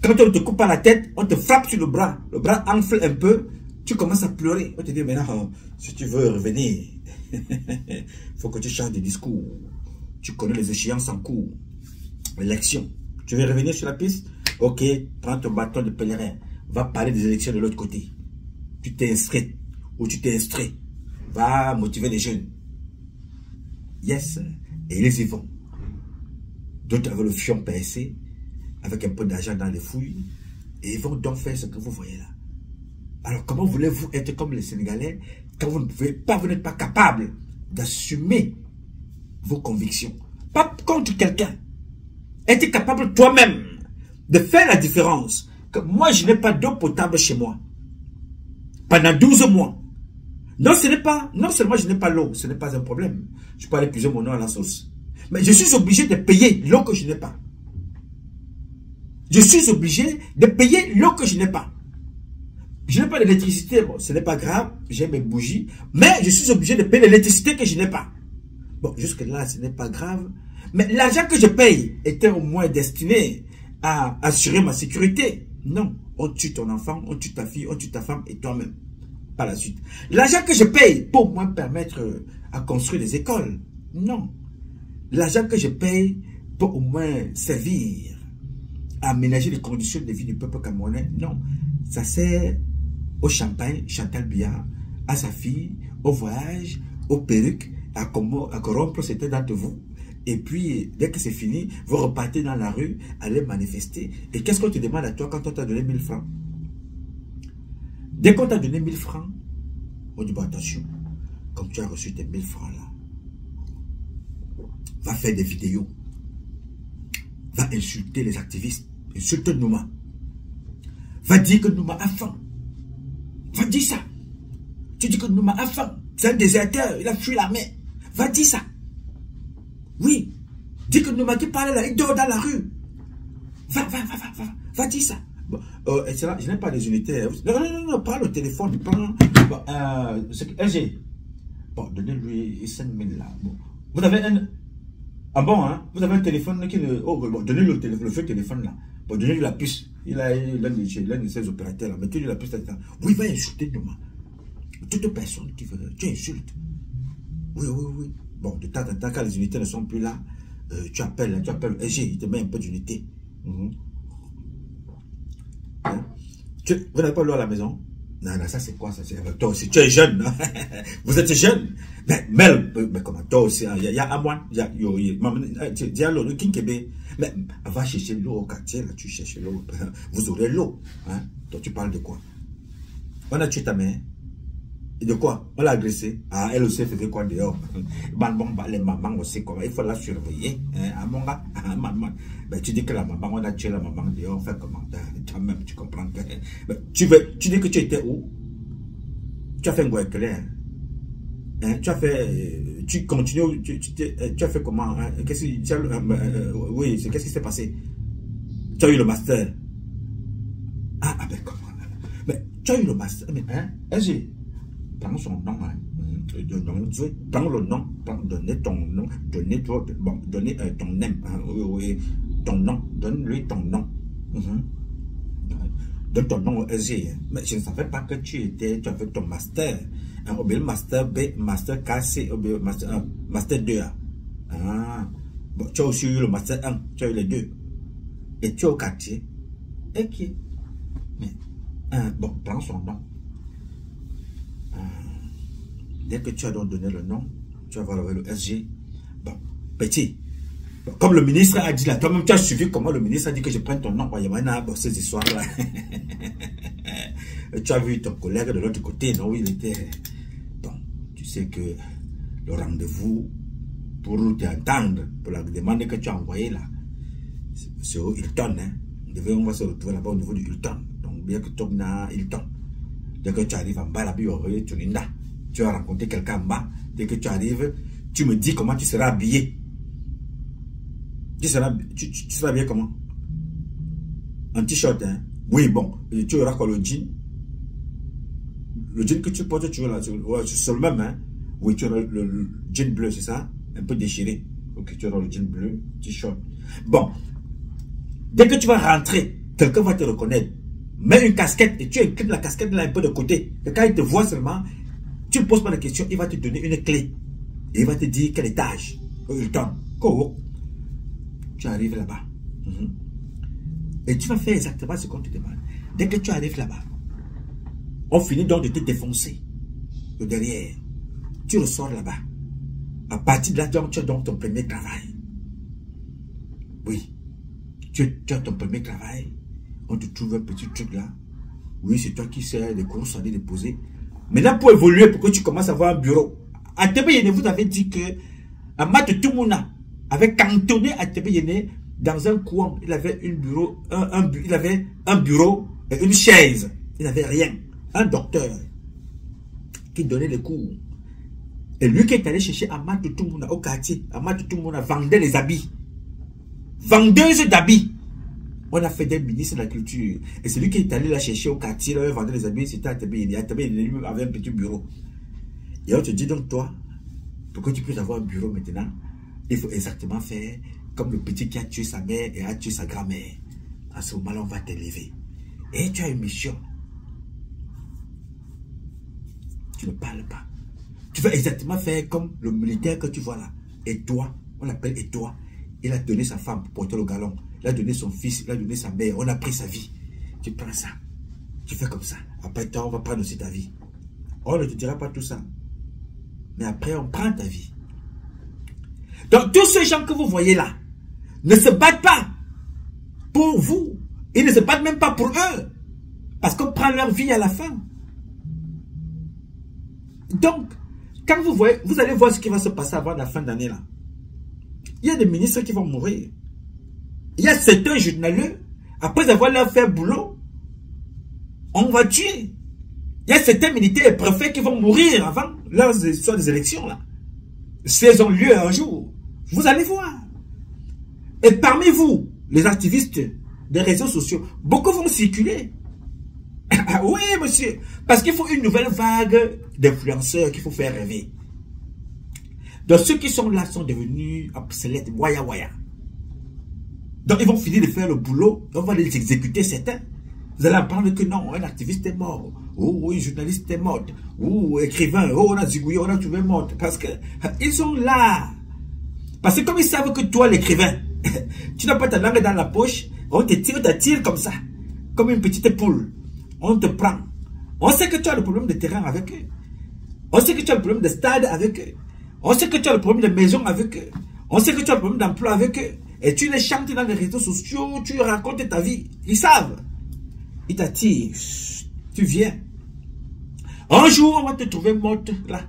Quand on te coupe pas la tête, on te frappe sur le bras enfle un peu, tu commences à pleurer. On te dit maintenant, si tu veux revenir, il faut que tu changes de discours. Tu connais les échéances en cours. L'élection. Tu veux revenir sur la piste? Ok, prends ton bâton de pèlerin. Va parler des élections de l'autre côté. Tu t'es inscrit ou tu t'es instruit. Va motiver les jeunes. Yes. Et ils y vont. D'autres avec le fion PSC, avec un peu d'argent dans les fouilles, et ils vont donc faire ce que vous voyez là. Alors comment voulez-vous être comme les Sénégalais quand vous ne pouvez pas, vous n'êtes pas capable d'assumer vos convictions? Pas contre quelqu'un. Être capable toi-même de faire la différence. Que moi, je n'ai pas d'eau potable chez moi. Pendant 12 mois. Non, non seulement je n'ai pas l'eau, ce n'est pas un problème. Je peux aller puiser mon eau à la sauce. Mais je suis obligé de payer l'eau que je n'ai pas. Je suis obligé de payer l'eau que je n'ai pas. Je n'ai pas d'électricité, bon, ce n'est pas grave, j'ai mes bougies, mais je suis obligé de payer l'électricité que je n'ai pas. Bon, jusque là, ce n'est pas grave. Mais l'argent que je paye était au moins destiné à assurer ma sécurité. Non, on tue ton enfant, on tue ta fille, on tue ta femme et toi-même. Par la suite. L'argent que je paye pour au moins permettre à construire des écoles. Non. L'argent que je paye pour au moins servir à aménager les conditions de vie du peuple camerounais. Non. Ça sert au champagne, Chantal Biya, à sa fille, au voyage, aux perruques, à corrompre certains d'entre vous. Et puis, dès que c'est fini, vous repartez dans la rue, allez manifester. Et qu'est-ce qu'on te demande à toi quand on t'a donné 1000 francs? Dès qu'on t'a donné 1000 francs, on dit, bon, attention, comme tu as reçu tes 1000 francs là, va faire des vidéos, va insulter les activistes, insulte Nouma, va dire que Nouma a faim, va dire ça. Tu dis que Nouma a faim, c'est un déserteur, il a fui l'armée, va dire ça. Oui, dis que Nouma qui parle là, il dort dans la rue, va dire ça. Bon, je n'ai pas les unités. Non, prends le téléphone. Prends. Bon, LG. Bon, donnez-lui 5000 là. Bon. Vous avez un. Ah bon, hein? Vous avez un téléphone qui ne. Oh, bon, donnez-lui le vieux téléphone là. Bon, donnez-lui la puce. Il a l'un de ses opérateurs là. Mettez-lui la puce là. Oui, il va insulter Nouma. Toute personne qui veut, tu insultes. Oui, oui, oui. Bon, de temps en temps, quand les unités ne sont plus là, tu appelles, il te met un peu d'unité. Hein? Vous n'avez pas l'eau à la maison? Non, non, ça c'est quoi ça? Toi aussi, tu es jeune. Vous êtes jeune. Mais comment toi aussi? Il y a Amouane, il y a l'eau, le Kinkébé. Mais va chercher l'eau au quartier, là, tu cherches l'eau. Vous aurez l'eau. Hein? Toi, tu parles de quoi? On a tué ta mère. Et de quoi? On l'a agressée. Ah, elle aussi faisait quoi dehors? Les mamans aussi, quoi. Il faut la surveiller. Ah, mon gars, maman. Ben, tu dis que la maman, on a tué la maman dehors, fais comment? Toi-même, tu comprends que. Ben, tu dis que tu étais où? Tu as fait un goût clair. Hein? Tu as fait. Tu continues. Tu as fait comment? Hein? Qu'est-ce qui s'est passé? Tu as eu le master. Ah, ben comment? Mais tu as eu le master. Mais, hein? Prends son nom, hein. Prends le nom, donnez ton nom, donnez ton nom, hein. Oui, ton nom, donne-lui ton nom. Donne ton nom au SG. Mais je ne savais pas que tu avais ton master. Hein, master B, master KC, master 2. Ah. Bon, tu as aussi eu le master 1, tu as eu les deux. Et tu es au quartier. Ok. Mais, bon, prends son nom. Dès que tu as donc donné le nom, tu vas voir le SG. Bon, petit. Bon, comme le ministre a dit là, toi-même tu as suivi comment le ministre a dit que je prenne ton nom. Il y a ces histoires-là. Tu as vu ton collègue de l'autre côté, non? Il était. Bon, tu sais que le rendez-vous pour t'entendre, pour la demande que tu as envoyée là, c'est au Hilton. Hein? On va se retrouver là-bas au niveau du Hilton. Donc, bien que tu as Hilton. Dès que tu arrives en bas, là, tu vas rencontrer quelqu'un en bas. Dès que tu arrives, tu me dis comment tu seras habillé. Tu seras habillé comment? En t-shirt, hein? Oui, bon. Et tu auras quoi, le jean? Le jean que tu portes, tu auras là. C'est le même, hein? Oui, tu auras le jean bleu, c'est ça? Un peu déchiré. Ok, tu auras le jean bleu, t-shirt. Bon. Dès que tu vas rentrer, quelqu'un va te reconnaître. Mets une casquette et tu inclines la casquette là un peu de côté. Et quand il te voit seulement, tu ne poses pas de questions, il va te donner une clé. Et il va te dire quel étage. Tu arrives là-bas. Et tu vas faire exactement ce qu'on te demande. Dès que tu arrives là-bas, on finit donc de te défoncer. De derrière. Tu ressors là-bas. À partir de là, tu as donc ton premier travail. Oui. Tu as ton premier travail. On te trouve un petit truc là. Oui, c'est toi qui sais les courses à aller déposer. Maintenant, pour évoluer, pour que tu commences à avoir un bureau. À Tébé-Yéné, vous avez dit que Amat Toumouna avait cantonné à Tébé-Yéné dans un coin. Il avait il avait un bureau et une chaise. Il n'avait rien. Un docteur qui donnait les cours. Et lui qui est allé chercher Amat Toumouna au quartier. Amat Toumouna vendait les habits. Vendeuse d'habits. On a fait des ministres de la culture. Et celui qui est allé la chercher au quartier, là, vendre les habits, c'était à Tébé-Yéné. À Tébé-Yéné, lui avait un petit bureau. Et on te dit donc, toi, pour que tu puisses avoir un bureau maintenant, il faut exactement faire comme le petit qui a tué sa mère et a tué sa grand-mère. À ce moment-là, on va t'élever. Et tu as une mission. Tu ne parles pas. Tu vas exactement faire comme le militaire que tu vois là. Et toi, on l'appelle et toi. Il a donné sa femme pour porter le galon. Il a donné son fils, il a donné sa mère. On a pris sa vie. Tu prends ça. Tu fais comme ça. Après, on va prendre aussi ta vie. On ne te dira pas tout ça. Mais après, on prend ta vie. Donc, tous ces gens que vous voyez là ne se battent pas pour vous. Ils ne se battent même pas pour eux. Parce qu'on prend leur vie à la fin. Donc, quand vous voyez, vous allez voir ce qui va se passer avant la fin d'année là. Il y a des ministres qui vont mourir. Il y a certains journaliers, après avoir leur fait boulot, on va tuer. Il y a certains militaires et préfets qui vont mourir avant leurs histoires des élections là. Si elles ont lieu un jour, vous allez voir. Et parmi vous, les activistes des réseaux sociaux, beaucoup vont circuler. Oui, monsieur. Parce qu'il faut une nouvelle vague d'influenceurs qu'il faut faire rêver. Donc ceux qui sont là sont devenus obsolètes, waya. Donc ils vont finir de faire le boulot, on va les exécuter certains. Vous allez apprendre que non, un activiste est mort, ou un journaliste est mort, ou écrivain, on a zigouillé, on a trouvé mort. Parce que ils sont là. Parce que comme ils savent que toi, l'écrivain, tu n'as pas ta langue dans la poche, on t'attire comme ça, comme une petite poule. On te prend. On sait que tu as le problème de terrain avec eux. On sait que tu as le problème de stade avec eux. On sait que tu as le problème de maison avec eux. On sait que tu as le problème d'emploi avec eux. Et tu les chantes dans les réseaux sociaux, tu racontes ta vie. Ils savent. Ils t'attirent. Tu viens. Un jour, on va te trouver morte là.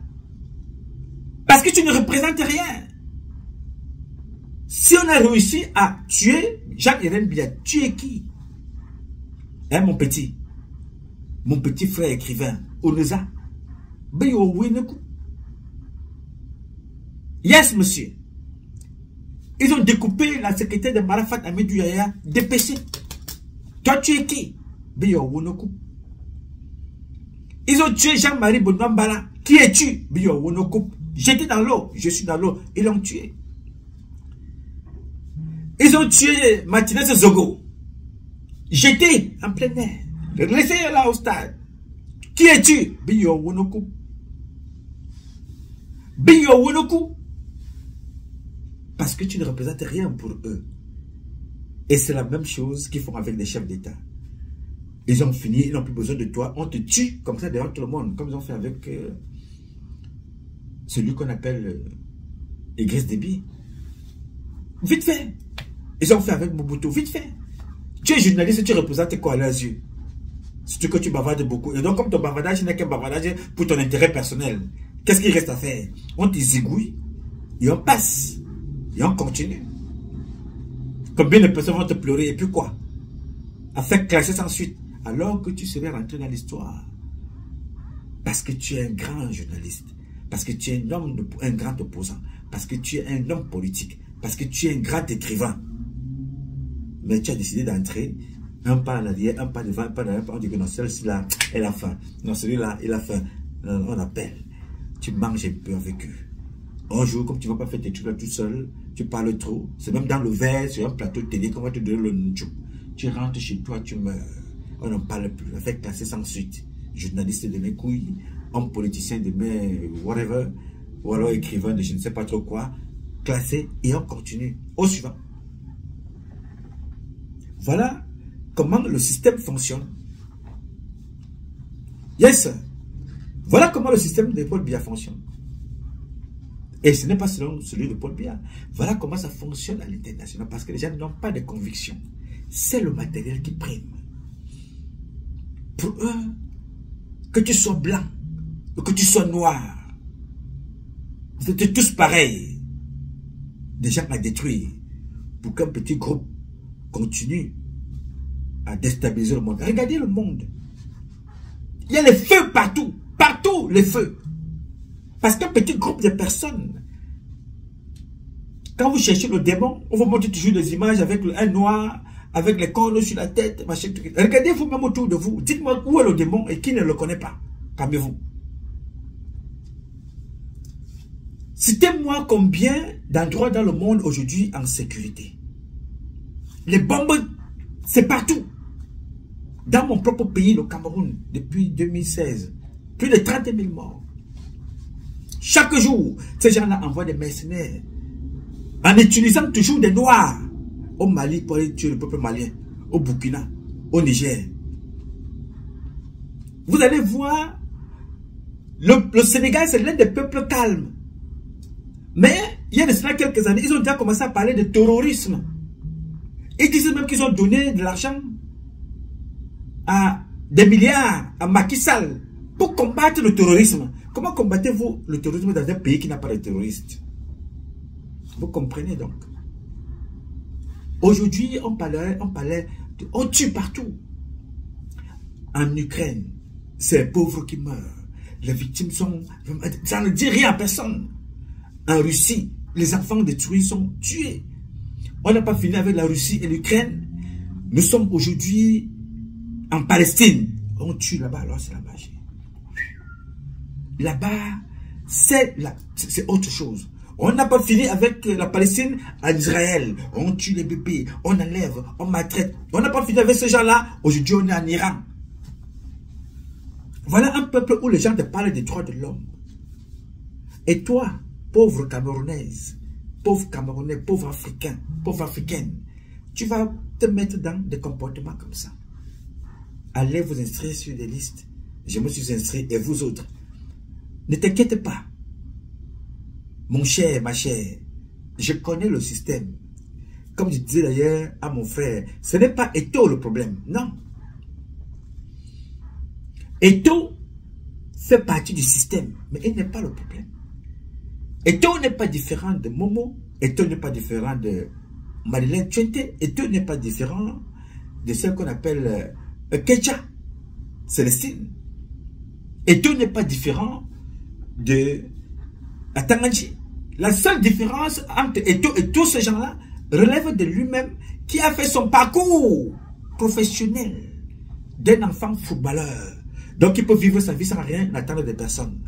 Parce que tu ne représentes rien. Si on a réussi à tuer Jean-Irène Biya, tu es qui? Hein, mon petit frère écrivain, Oneza. Yes, monsieur. Ils ont découpé la secrétaire de Marafat Hamidou Yahya, dépêché. Toi, tu es qui? Ils ont tué Jean-Marie Bonambala. Qui es-tu? J'étais dans l'eau, je suis dans l'eau. Ils l'ont tué. Ils ont tué Martinez Zogo. J'étais en plein air. Laissez là au stade. Qui es-tu? Biyo Wonoku. Parce que tu ne représentes rien pour eux. Et c'est la même chose qu'ils font avec les chefs d'État. Ils ont fini, ils n'ont plus besoin de toi. On te tue comme ça devant tout le monde. Comme ils ont fait avec celui qu'on appelle Idriss Déby. Vite fait. Ils ont fait avec Mobutu. Vite fait. Tu es journaliste, tu représentes quoi à leurs yeux? Surtout que tu bavardes beaucoup. Et donc, comme ton bavardage n'est qu'un bavardage pour ton intérêt personnel, qu'est-ce qu'il reste à faire? On te zigouille et on passe. Et on continue. Combien de personnes vont te pleurer et puis quoi? À faire clasher sans suite. Alors que tu serais rentré dans l'histoire. Parce que tu es un grand journaliste. Parce que tu es un grand opposant. Parce que tu es un homme politique. Parce que tu es un grand écrivain. Mais tu as décidé d'entrer. Un pas en arrière, un pas devant, un pas derrière. On dit que non, celui-là, elle a faim. Non, celui-là, il a faim. On appelle. Tu manges un peu avec eux. Un jour, comme tu ne vas pas faire tes trucs là tout seul, tu parles trop. C'est même dans le verre, sur un plateau de télé, qu'on va te donner le nchou. Tu rentres chez toi, tu meurs. On n'en parle plus. On fait classer sans suite. Journaliste de mes couilles, homme politicien de mes whatever, ou alors écrivain de je ne sais pas trop quoi. Classé et on continue. Au suivant. Voilà comment le système fonctionne. Yes. Voilà comment le système de Paul Biya fonctionne. Et ce n'est pas selon celui de Paul Biya. Voilà comment ça fonctionne à l'international. Parce que les gens n'ont pas de conviction. C'est le matériel qui prime. Pour eux, que tu sois blanc ou que tu sois noir, vous êtes tous pareils. Des gens à détruire pour qu'un petit groupe continue à déstabiliser le monde. Regardez le monde. Il y a les feux partout. Partout, les feux. Parce qu'un petit groupe de personnes, quand vous cherchez le démon, on vous montre toujours des images avec un noir, avec les cornes sur la tête, machin, truc. Regardez vous-même autour de vous. Dites-moi où est le démon et qui ne le connaît pas. Calmez-vous. Citez-moi combien d'endroits dans le monde aujourd'hui en sécurité. Les bombes, c'est partout. Dans mon propre pays, le Cameroun, depuis 2016, plus de 30 000 morts. Chaque jour, ces gens-là envoient des mercenaires en utilisant toujours des noirs au Mali pour aller tuer le peuple malien, au Burkina, au Niger. Vous allez voir, le Sénégal, c'est l'un des peuples calmes. Mais, il y a de cela quelques années, ils ont déjà commencé à parler de terrorisme. Ils disent même qu'ils ont donné de l'argent à des milliards à Macky Sall pour combattre le terrorisme. Comment combattez-vous le terrorisme dans un pays qui n'a pas de terroristes? Vous comprenez donc? Aujourd'hui, on tue partout. En Ukraine, c'est les pauvres qui meurent. Les victimes sont... Ça ne dit rien à personne. En Russie, les enfants détruits sont tués. On n'a pas fini avec la Russie et l'Ukraine. Nous sommes aujourd'hui en Palestine. On tue là-bas, alors c'est la magie. Là-bas, c'est autre chose. On n'a pas fini avec la Palestine en Israël. On tue les bébés, on enlève, on maltraite. On n'a pas fini avec ces gens-là. Aujourd'hui, on est en Iran. Voilà un peuple où les gens te parlent des droits de l'homme. Et toi, pauvre Camerounaise, pauvre Camerounais, pauvre Africain, pauvre Africaine, tu vas te mettre dans des comportements comme ça. Allez vous inscrire sur des listes. Je me suis inscrit et vous autres. Ne t'inquiète pas. Mon cher, ma chère, je connais le système. Comme je disais d'ailleurs à mon frère, ce n'est pas Eto'o le problème, non. Eto'o fait partie du système, mais il n'est pas le problème. Eto'o n'est pas différent de Momo, Eto'o n'est pas différent de Madeleine Tchente, Eto'o n'est pas différent de celle qu'on appelle Kecha, Célestine. Eto'o n'est pas différent de Atanganji. La seule différence entre Eto'o et tous ces gens-là relève de lui-même qui a fait son parcours professionnel d'un enfant footballeur. Donc il peut vivre sa vie sans rien attendre de personne.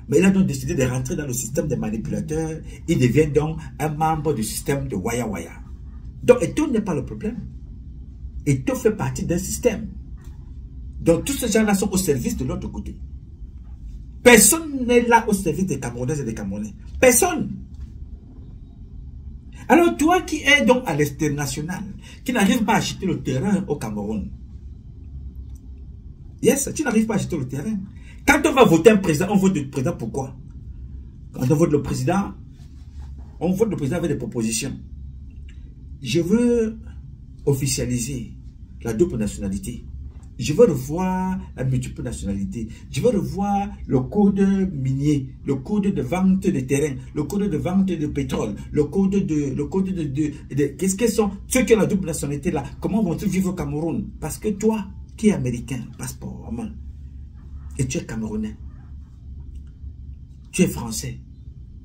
Mais il a donc décidé de rentrer dans le système des manipulateurs. Il devient donc un membre du système de Waya Waya. Donc Eto'o n'est pas le problème. Eto'o fait partie d'un système. Donc tous ces gens-là sont au service de l'autre côté. Personne n'est là au service des Camerounaises et des Camerounais. Personne. Alors toi qui es donc à l'international, qui n'arrive pas à acheter le terrain au Cameroun. Yes, tu n'arrives pas à acheter le terrain. Quand on va voter un président, on vote le président pourquoi? Quand on vote le président avec des propositions. Je veux officialiser la double nationalité. Je veux revoir la multiple nationalité. Je veux revoir le code minier, le code de vente de terrain, le code de vente de pétrole, le code de qu'est-ce que sont ceux qui ont la double nationalité là? Comment vont-ils vivre au Cameroun? Parce que toi, qui es américain, passeport en main, et tu es camerounais, tu es français,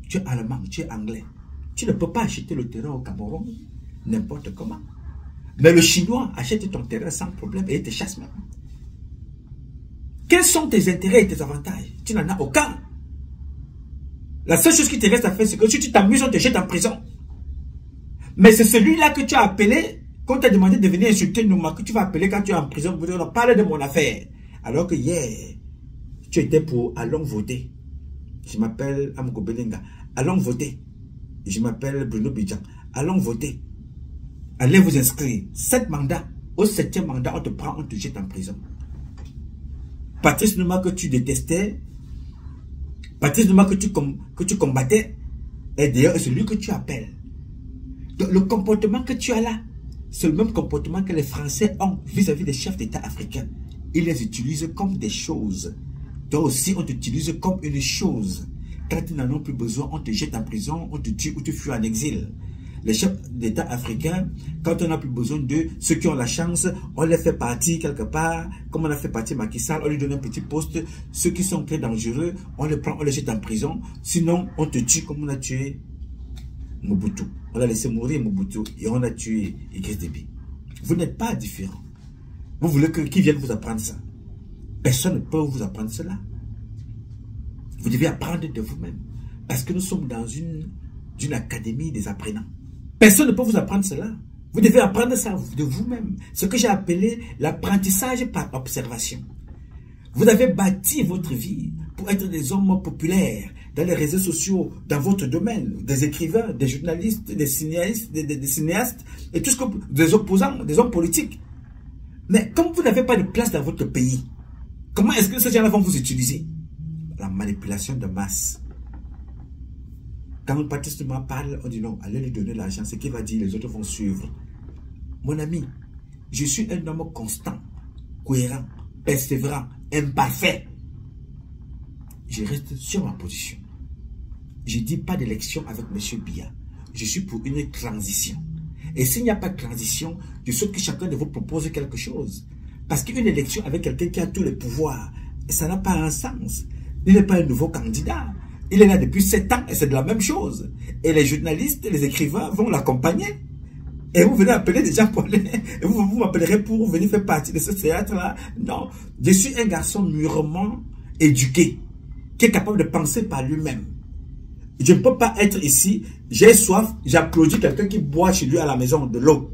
tu es allemand, tu es anglais, tu ne peux pas acheter le terrain au Cameroun n'importe comment. Mais le Chinois achète ton terrain sans problème et il te chasse même. Quels sont tes intérêts et tes avantages? Tu n'en as aucun. La seule chose qui te reste à faire, c'est que si tu t'amuses, on te jette en prison. Mais c'est celui-là que tu as appelé, quand tu as demandé de venir insulter Nouma, que tu vas appeler quand tu es en prison, pour dire, on parle de mon affaire. Alors que hier, tu étais pour allons voter. Je m'appelle Amoko Belenga. Allons voter. Je m'appelle Bruno Bidjan. Allons voter. Allez vous inscrire. 7 mandats. Au 7e mandat, on te prend, on te jette en prison. Patrice Nouma que tu détestais, Patrice Nouma que tu combattais, et d'ailleurs c'est lui que tu appelles. Donc, le comportement que tu as là, c'est le même comportement que les Français ont vis-à-vis des chefs d'État africains. Ils les utilisent comme des choses. Toi aussi, on t'utilise comme une chose. Quand ils n'en ont plus besoin, on te jette en prison, on te tue ou tu fuis en exil. Les chefs d'État africains, quand on n'a plus besoin d'eux, ceux qui ont la chance, on les fait partir quelque part, comme on a fait partir Macky Sall, on lui donne un petit poste. Ceux qui sont très dangereux, on les prend, on les jette en prison. Sinon, on te tue comme on a tué Mobutu. On a laissé mourir Mobutu et on a tué Idriss Déby. Vous n'êtes pas différents. Vous voulez qui vienne vous apprendre ça? Personne ne peut vous apprendre cela. Vous devez apprendre de vous-même. Parce que nous sommes dans une académie des apprenants. Personne ne peut vous apprendre cela. Vous devez apprendre ça de vous-même. Ce que j'ai appelé l'apprentissage par observation. Vous avez bâti votre vie pour être des hommes populaires dans les réseaux sociaux, dans votre domaine, des écrivains, des journalistes, des cinéastes, des cinéastes, et tout ce que des opposants, des hommes politiques. Mais comme vous n'avez pas de place dans votre pays, comment est-ce que ces gens-là vont vous utiliser? La manipulation de masse. Quand Patrice Nouma parle, on dit non, allez lui donner l'argent, ce qu'il va dire, les autres vont suivre. Mon ami, je suis un homme constant, cohérent, persévérant, imparfait. Je reste sur ma position. Je dis pas d'élection avec M. Biya. Je suis pour une transition. Et s'il n'y a pas de transition, je souhaite que chacun de vous propose quelque chose. Parce qu'une élection avec quelqu'un qui a tous les pouvoirs, ça n'a pas un sens. Il n'est pas un nouveau candidat. Il est là depuis 7 ans et c'est de la même chose. Et les journalistes, les écrivains vont l'accompagner. Et vous venez appeler des gens pour aller... Vous m'appellerez pour venir faire partie de ce théâtre-là. Non. Je suis un garçon mûrement éduqué, qui est capable de penser par lui-même. Je ne peux pas être ici, j'ai soif, j'applaudis quelqu'un qui boit chez lui à la maison de l'eau.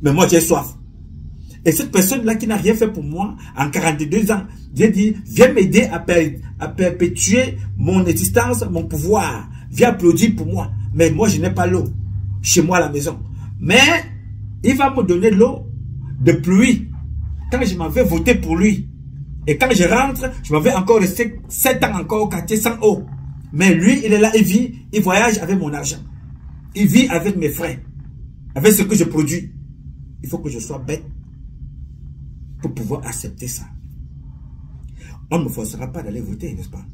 Mais moi, j'ai soif. Et cette personne-là qui n'a rien fait pour moi, en 42 ans, j'ai dit, viens m'aider à perpétuer mon existence, mon pouvoir. Viens applaudir pour moi. Mais moi, je n'ai pas l'eau chez moi à la maison. Mais il va me donner l'eau de pluie quand je m'en vais voter pour lui. Et quand je rentre, je m'en vais encore rester 7 ans encore au quartier sans eau. Mais lui, il est là, il vit, il voyage avec mon argent. Il vit avec mes frais, avec ce que je produis. Il faut que je sois bête pour pouvoir accepter ça. On ne me forcera pas d'aller voter, n'est-ce pas?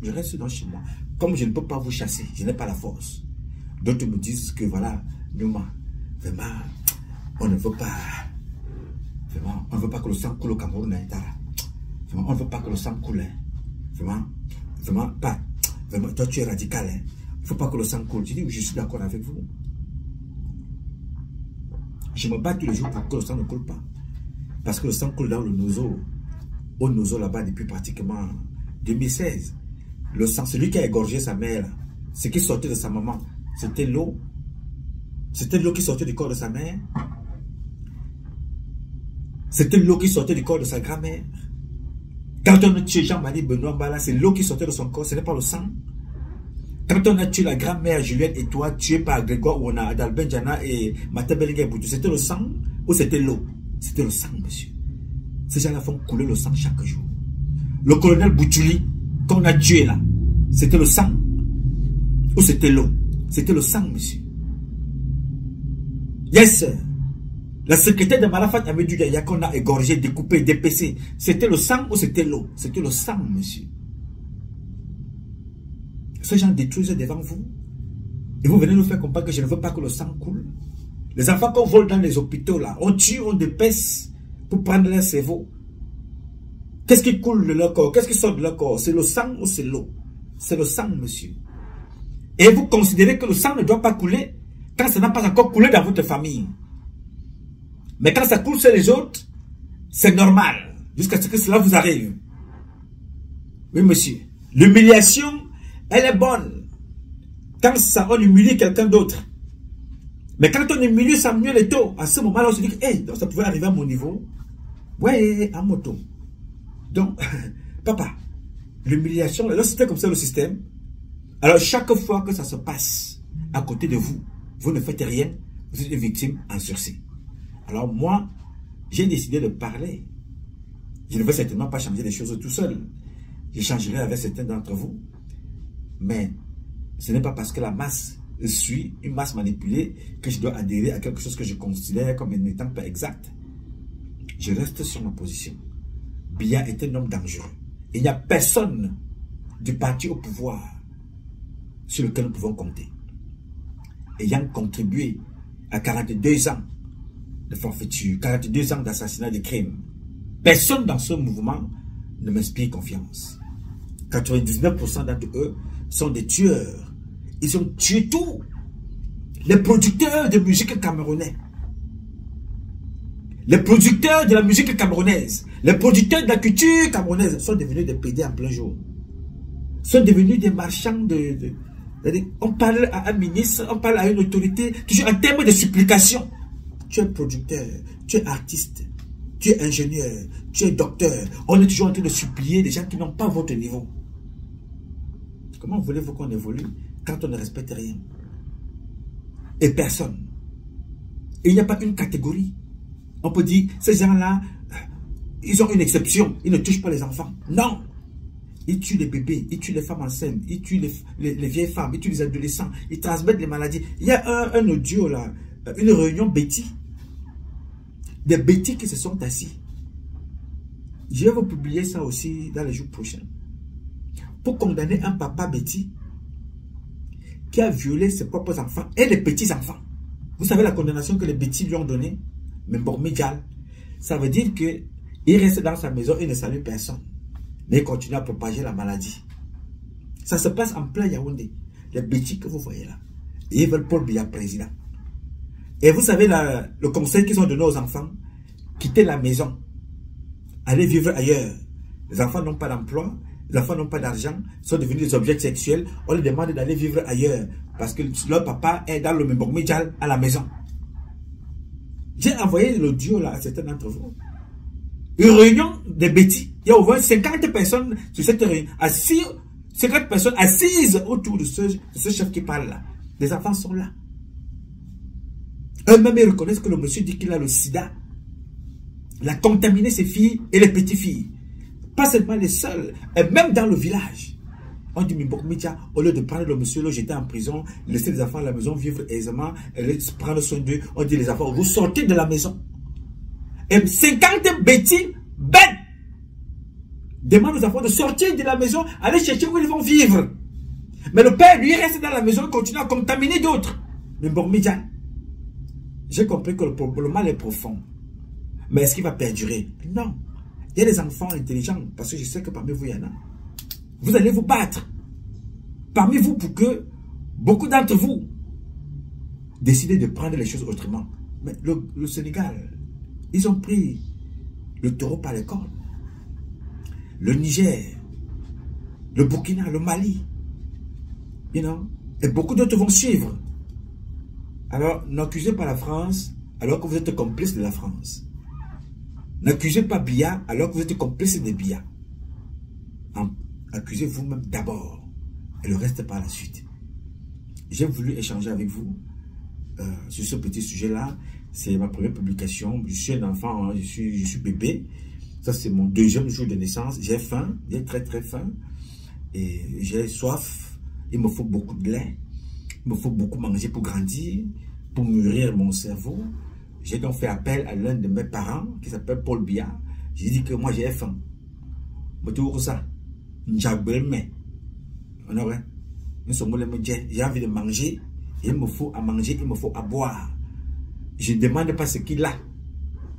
Je reste dans chez moi. Comme je ne peux pas vous chasser, je n'ai pas la force. D'autres me disent que voilà, Numa, vraiment, on ne veut pas, vraiment, on ne veut pas que le sang coule au Cameroun, vraiment, on ne veut pas que le sang coule, vraiment, vraiment pas, vraiment, toi tu es radical, il ne faut pas que le sang coule. Je dis, je suis d'accord avec vous. Je me bats tous les jours pour que le sang ne coule pas. Parce que le sang coule dans le nozo, au nozo là-bas depuis pratiquement 2016. Le sang, celui qui a égorgé sa mère, ce qui sortait de sa maman, c'était l'eau. C'était l'eau qui sortait du corps de sa mère. C'était l'eau qui sortait du corps de sa grand-mère. Quand on a tué Jean-Marie Benoît Mbala, c'est l'eau qui sortait de son corps, ce n'est pas le sang. Quand on a tué la grand-mère Juliette et toi, tué par Grégoire Ouona, Adalben Diana et Mata Belinga Boutou, c'était le sang ou c'était l'eau? C'était le sang, monsieur. Ces gens-là font couler le sang chaque jour. Le colonel Boutouli, qu'on a tué là, c'était le sang ou c'était l'eau? C'était le sang, monsieur. Yes, sir. La secrétaire de Marafat Amédou Yaya qu'on a égorgé, découpé, dépecé, c'était le sang ou c'était l'eau? C'était le sang, monsieur. Ces gens détruisent devant vous. Et vous venez nous faire comprendre que je ne veux pas que le sang coule. Les enfants qu'on vole dans les hôpitaux là, on tue, on dépèce pour prendre leur cerveau. Qu'est-ce qui coule de leur corps? Qu'est-ce qui sort de leur corps? C'est le sang ou c'est l'eau? C'est le sang, monsieur. Et vous considérez que le sang ne doit pas couler quand ça n'a pas encore coulé dans votre famille. Mais quand ça coule sur les autres, c'est normal. Jusqu'à ce que cela vous arrive. Oui, monsieur. L'humiliation, elle est bonne. Quand ça, on humilie quelqu'un d'autre. Mais quand on humilie Samuel Eto'o, à ce moment-là, on se dit que hey, donc ça pouvait arriver à mon niveau. Ouais, à moto. Donc, papa, l'humiliation, là, c'était comme ça le système. Alors, chaque fois que ça se passe à côté de vous, vous ne faites rien, vous êtes une victime en sursis. Alors, moi, j'ai décidé de parler. Je ne veux certainement pas changer les choses tout seul. Je changerai avec certains d'entre vous. Mais ce n'est pas parce que la masse suit, une masse manipulée, que je dois adhérer à quelque chose que je considère comme n'étant pas exact. Je reste sur ma position. Biya est un homme dangereux. Il n'y a personne du parti au pouvoir sur lequel nous pouvons compter. Ayant contribué à 42 ans de forfaiture, 42 ans d'assassinat, de crimes, personne dans ce mouvement ne m'inspire confiance. 99% d'entre eux sont des tueurs. Ils ont tué tout. Les producteurs de musique camerounais. Les producteurs de la musique camerounaise. Les producteurs de la culture camerounaise sont devenus des PD en plein jour. Sont devenus des marchands on parle à un ministre, on parle à une autorité, toujours en termes de supplication. Tu es producteur, tu es artiste, tu es ingénieur, tu es docteur. On est toujours en train de supplier des gens qui n'ont pas votre niveau. Comment voulez-vous qu'on évolue quand on ne respecte rien? Et personne. Il n'y a pas une catégorie. On peut dire, ces gens-là, ils ont une exception. Ils ne touchent pas les enfants. Non. Ils tuent les bébés, ils tuent les femmes enceintes, ils tuent les vieilles femmes, ils tuent les adolescents, ils transmettent les maladies. Il y a un audio là, une réunion Betty. Des Betty qui se sont assis. Je vais vous publier ça aussi dans les jours prochains. Pour condamner un papa Betty qui a violé ses propres enfants et les petits-enfants. Vous savez la condamnation que les Betty lui ont donnée? Mais Bormigal, ça veut dire qu'il reste dans sa maison et ne salue personne. Mais il continue à propager la maladie. Ça se passe en plein Yaoundé. Les Betty que vous voyez là. Et ils veulent Paul Biya président. Et vous savez le conseil qu'ils ont donné aux enfants? Quitter la maison. Aller vivre ailleurs. Les enfants n'ont pas d'emploi. Les enfants n'ont pas d'argent, sont devenus des objets sexuels. On leur demande d'aller vivre ailleurs parce que leur papa est dans le Mbokmidjal à la maison. J'ai envoyé l'audio là à certains d'entre vous. Une réunion de bêtis. Il y a au moins 50 personnes sur cette réunion. 50 personnes assises autour de ce chef qui parle là. Les enfants sont là. Eux-mêmes, ils reconnaissent que le monsieur dit qu'il a le sida. Il a contaminé ses filles et les petites-filles. Pas seulement les seuls, et même dans le village. On dit, au lieu de prendre le monsieur, le jeter en prison, laisser les enfants à la maison, vivre aisément, et prendre soin d'eux, on dit les enfants, vous sortez de la maison. Et 50 bêtises, bêtes, demandent aux enfants de sortir de la maison, aller chercher où ils vont vivre. Mais le père, lui, reste dans la maison et continue à contaminer d'autres. Mais bon, j'ai compris que le mal est profond. Mais est-ce qu'il va perdurer? Non. Il y a des enfants intelligents, parce que je sais que parmi vous, il y en a. Vous allez vous battre. Parmi vous, pour que beaucoup d'entre vous décident de prendre les choses autrement. Mais le Sénégal, ils ont pris le taureau par les cornes. Le Niger, le Burkina, le Mali, et beaucoup d'autres vont suivre. Alors, n'accusez pas la France alors que vous êtes complice de la France. N'accusez pas Biya alors que vous êtes complice de Biya. Accusez vous-même d'abord et le reste par la suite. J'ai voulu échanger avec vous sur ce petit sujet-là. C'est ma première publication. Je suis un enfant, je suis bébé. Ça, c'est mon deuxième jour de naissance. J'ai faim, j'ai très très faim. Et j'ai soif. Il me faut beaucoup de lait. Il me faut beaucoup manger pour grandir, pour mûrir mon cerveau. J'ai donc fait appel à l'un de mes parents qui s'appelle Paul Biya. J'ai dit que moi j'ai faim. J'ai envie de manger. Il me faut à manger, il me faut à boire. Je ne demande pas ce qu'il a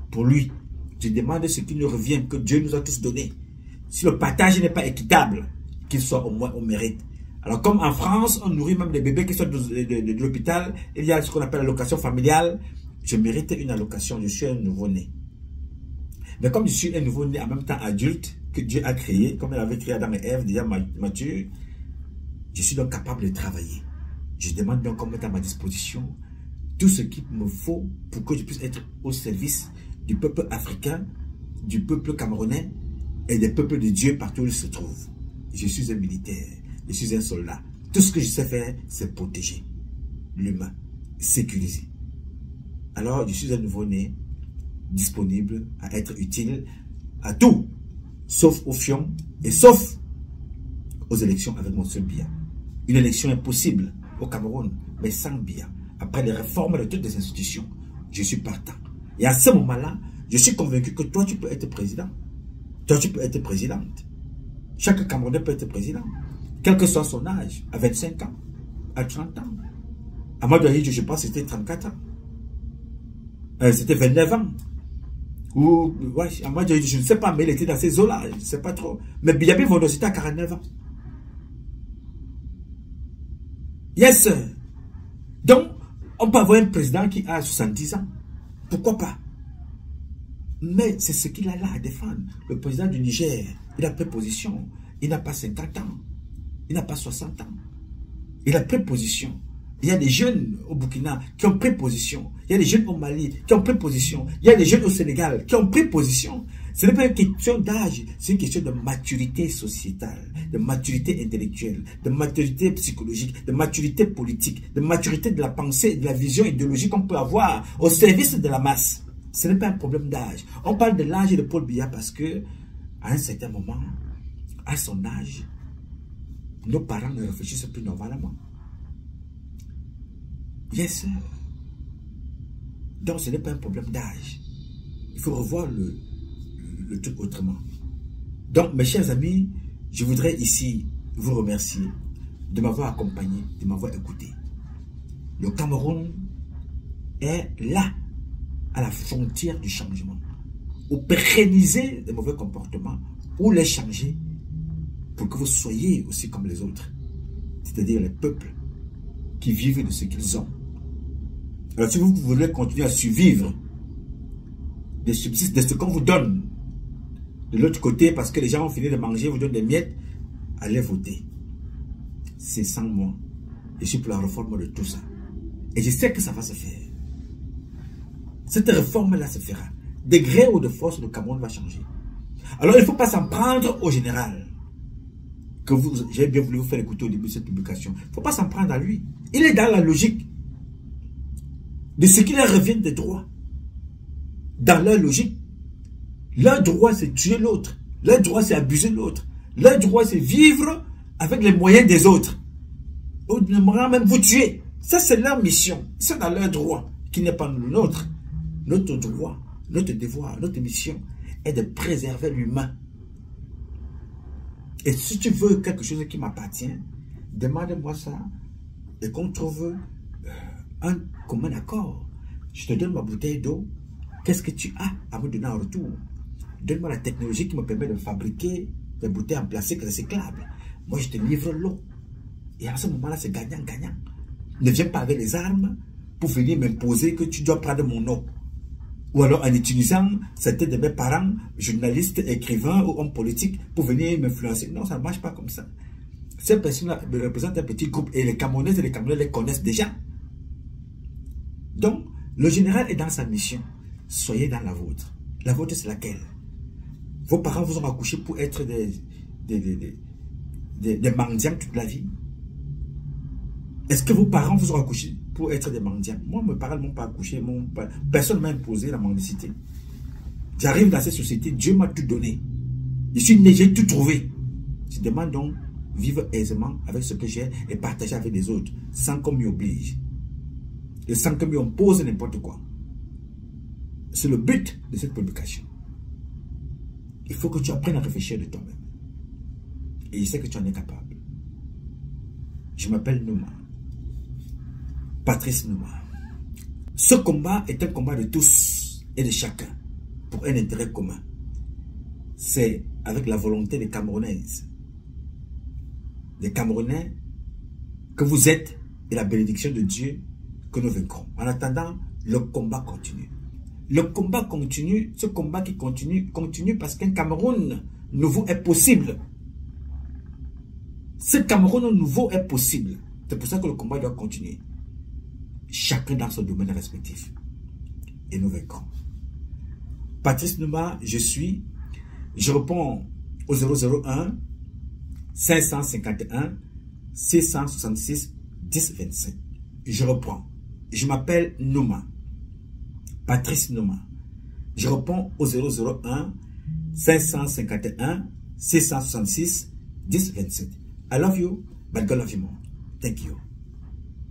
pour lui. Je demande ce qui nous revient, que Dieu nous a tous donné. Si le partage n'est pas équitable, qu'il soit au moins au mérite. Alors comme en France, on nourrit même des bébés qui sortent de l'hôpital, il y a ce qu'on appelle l'allocation familiale. Je mérite une allocation, je suis un nouveau-né. Mais comme je suis un nouveau-né en même temps adulte, que Dieu a créé, comme il avait créé Adam et Ève, déjà mature, je suis donc capable de travailler. Je demande donc qu'on mette à ma disposition tout ce qu'il me faut pour que je puisse être au service du peuple africain, du peuple camerounais et des peuples de Dieu partout où ils se trouvent. Je suis un militaire, je suis un soldat. Tout ce que je sais faire, c'est protéger l'humain, sécuriser. Alors, je suis un nouveau-né, disponible à être utile à tout, sauf au fion et sauf aux élections avec mon seul Biya. Une élection est possible au Cameroun, mais sans Biya. Après les réformes de toutes les institutions, je suis partant. Et à ce moment-là, je suis convaincu que toi, tu peux être président. Toi, tu peux être présidente. Chaque Camerounais peut être président. Quel que soit son âge, à 25 ans, à 30 ans. À moi, je pense que c'était 34 ans. C'était 29 ans. Ou, ouais, à moi, je ne sais pas, mais il était dans ces eaux-là. Je ne sais pas trop. Mais Biyabi Vondo, c'était à 49 ans. Yes, sir. Donc, on peut avoir un président qui a 70 ans. Pourquoi pas? Mais c'est ce qu'il a là à défendre. Le président du Niger, il a pris position. Il n'a pas 50 ans. Il n'a pas 60 ans. Il a pris position. Il y a des jeunes au Burkina qui ont pris position. Il y a des jeunes au Mali qui ont pris position. Il y a des jeunes au Sénégal qui ont pris position. Ce n'est pas une question d'âge, c'est une question de maturité sociétale, de maturité intellectuelle, de maturité psychologique, de maturité politique, de maturité de la pensée, de la vision idéologique qu'on peut avoir au service de la masse. Ce n'est pas un problème d'âge. On parle de l'âge de Paul Biya parce que, à un certain moment, à son âge, nos parents ne réfléchissent plus normalement. Yes, sir. Donc, ce n'est pas un problème d'âge. Il faut revoir le truc autrement. Donc, mes chers amis, je voudrais ici vous remercier de m'avoir accompagné, de m'avoir écouté. Le Cameroun est là, à la frontière du changement. Ou pérenniser les mauvais comportements, ou les changer pour que vous soyez aussi comme les autres. C'est-à-dire les peuples qui vivent de ce qu'ils ont. Alors si vous voulez continuer à survivre des subsides, de ce qu'on vous donne, de l'autre côté, parce que les gens ont fini de manger, vous donnent des miettes, allez voter. C'est sans moi. Je suis pour la réforme de tout ça. Et je sais que ça va se faire. Cette réforme-là se fera. De gré ou de force, le Cameroun va changer. Alors, il ne faut pas s'en prendre au général. Que j'ai bien voulu vous faire écouter au début de cette publication. Il ne faut pas s'en prendre à lui. Il est dans la logique de ce qui leur revient des droits. Dans leur logique. Leur droit, c'est tuer l'autre. Leur droit, c'est abuser l'autre. Leur droit, c'est vivre avec les moyens des autres. Ou même vous tuer. Ça, c'est leur mission. C'est dans leur droit, qui n'est pas le nôtre. Notre droit, notre devoir, notre mission est de préserver l'humain. Et si tu veux quelque chose qui m'appartient, demande-moi ça et qu'on trouve un commun accord. Je te donne ma bouteille d'eau. Qu'est-ce que tu as à me donner en retour? Donne-moi la technologie qui me permet de fabriquer des bouteilles en plastique recyclables. Moi, je te livre l'eau. Et à ce moment-là, c'est gagnant-gagnant. Ne viens pas avec les armes pour venir m'imposer que tu dois prendre mon eau. Ou alors en utilisant certains de mes parents, journalistes, écrivains ou hommes politiques, pour venir m'influencer. Non, ça ne marche pas comme ça. Ces personnes-là représentent un petit groupe et les Camerounaises et les Camerounais les connaissent déjà. Donc, le général est dans sa mission. Soyez dans la vôtre. La vôtre, c'est laquelle? Vos parents vous ont accouché pour être des mendiants toute la vie? Est-ce que vos parents vous ont accouché pour être des mendiants? Moi, mes parents ne m'ont pas accouché. Personne ne m'a imposé la mendicité. J'arrive dans cette société, Dieu m'a tout donné. Je suis né, j'ai tout trouvé. Je demande donc vivre aisément avec ce que j'ai et partager avec les autres, sans qu'on m'y oblige. Et sans qu'on m'y impose n'importe quoi. C'est le but de cette publication. Il faut que tu apprennes à réfléchir de toi-même. Et je sais que tu en es capable. Je m'appelle Nouma. Patrice Nouma. Ce combat est un combat de tous et de chacun pour un intérêt commun. C'est avec la volonté des Camerounaises, des Camerounais que vous êtes et la bénédiction de Dieu que nous vaincrons. En attendant, le combat continue. Le combat continue, ce combat qui continue parce qu'un Cameroun nouveau est possible. Ce Cameroun nouveau est possible. C'est pour ça que le combat doit continuer. Chacun dans son domaine respectif. Et nous vaincrons. Patrice Nouma, je réponds au 001 551 666 1027. Je reprends. Je m'appelle Nouma. Patrice Nouma. Je réponds au 001 551 666 1027. I love you, but God love you more. Thank you.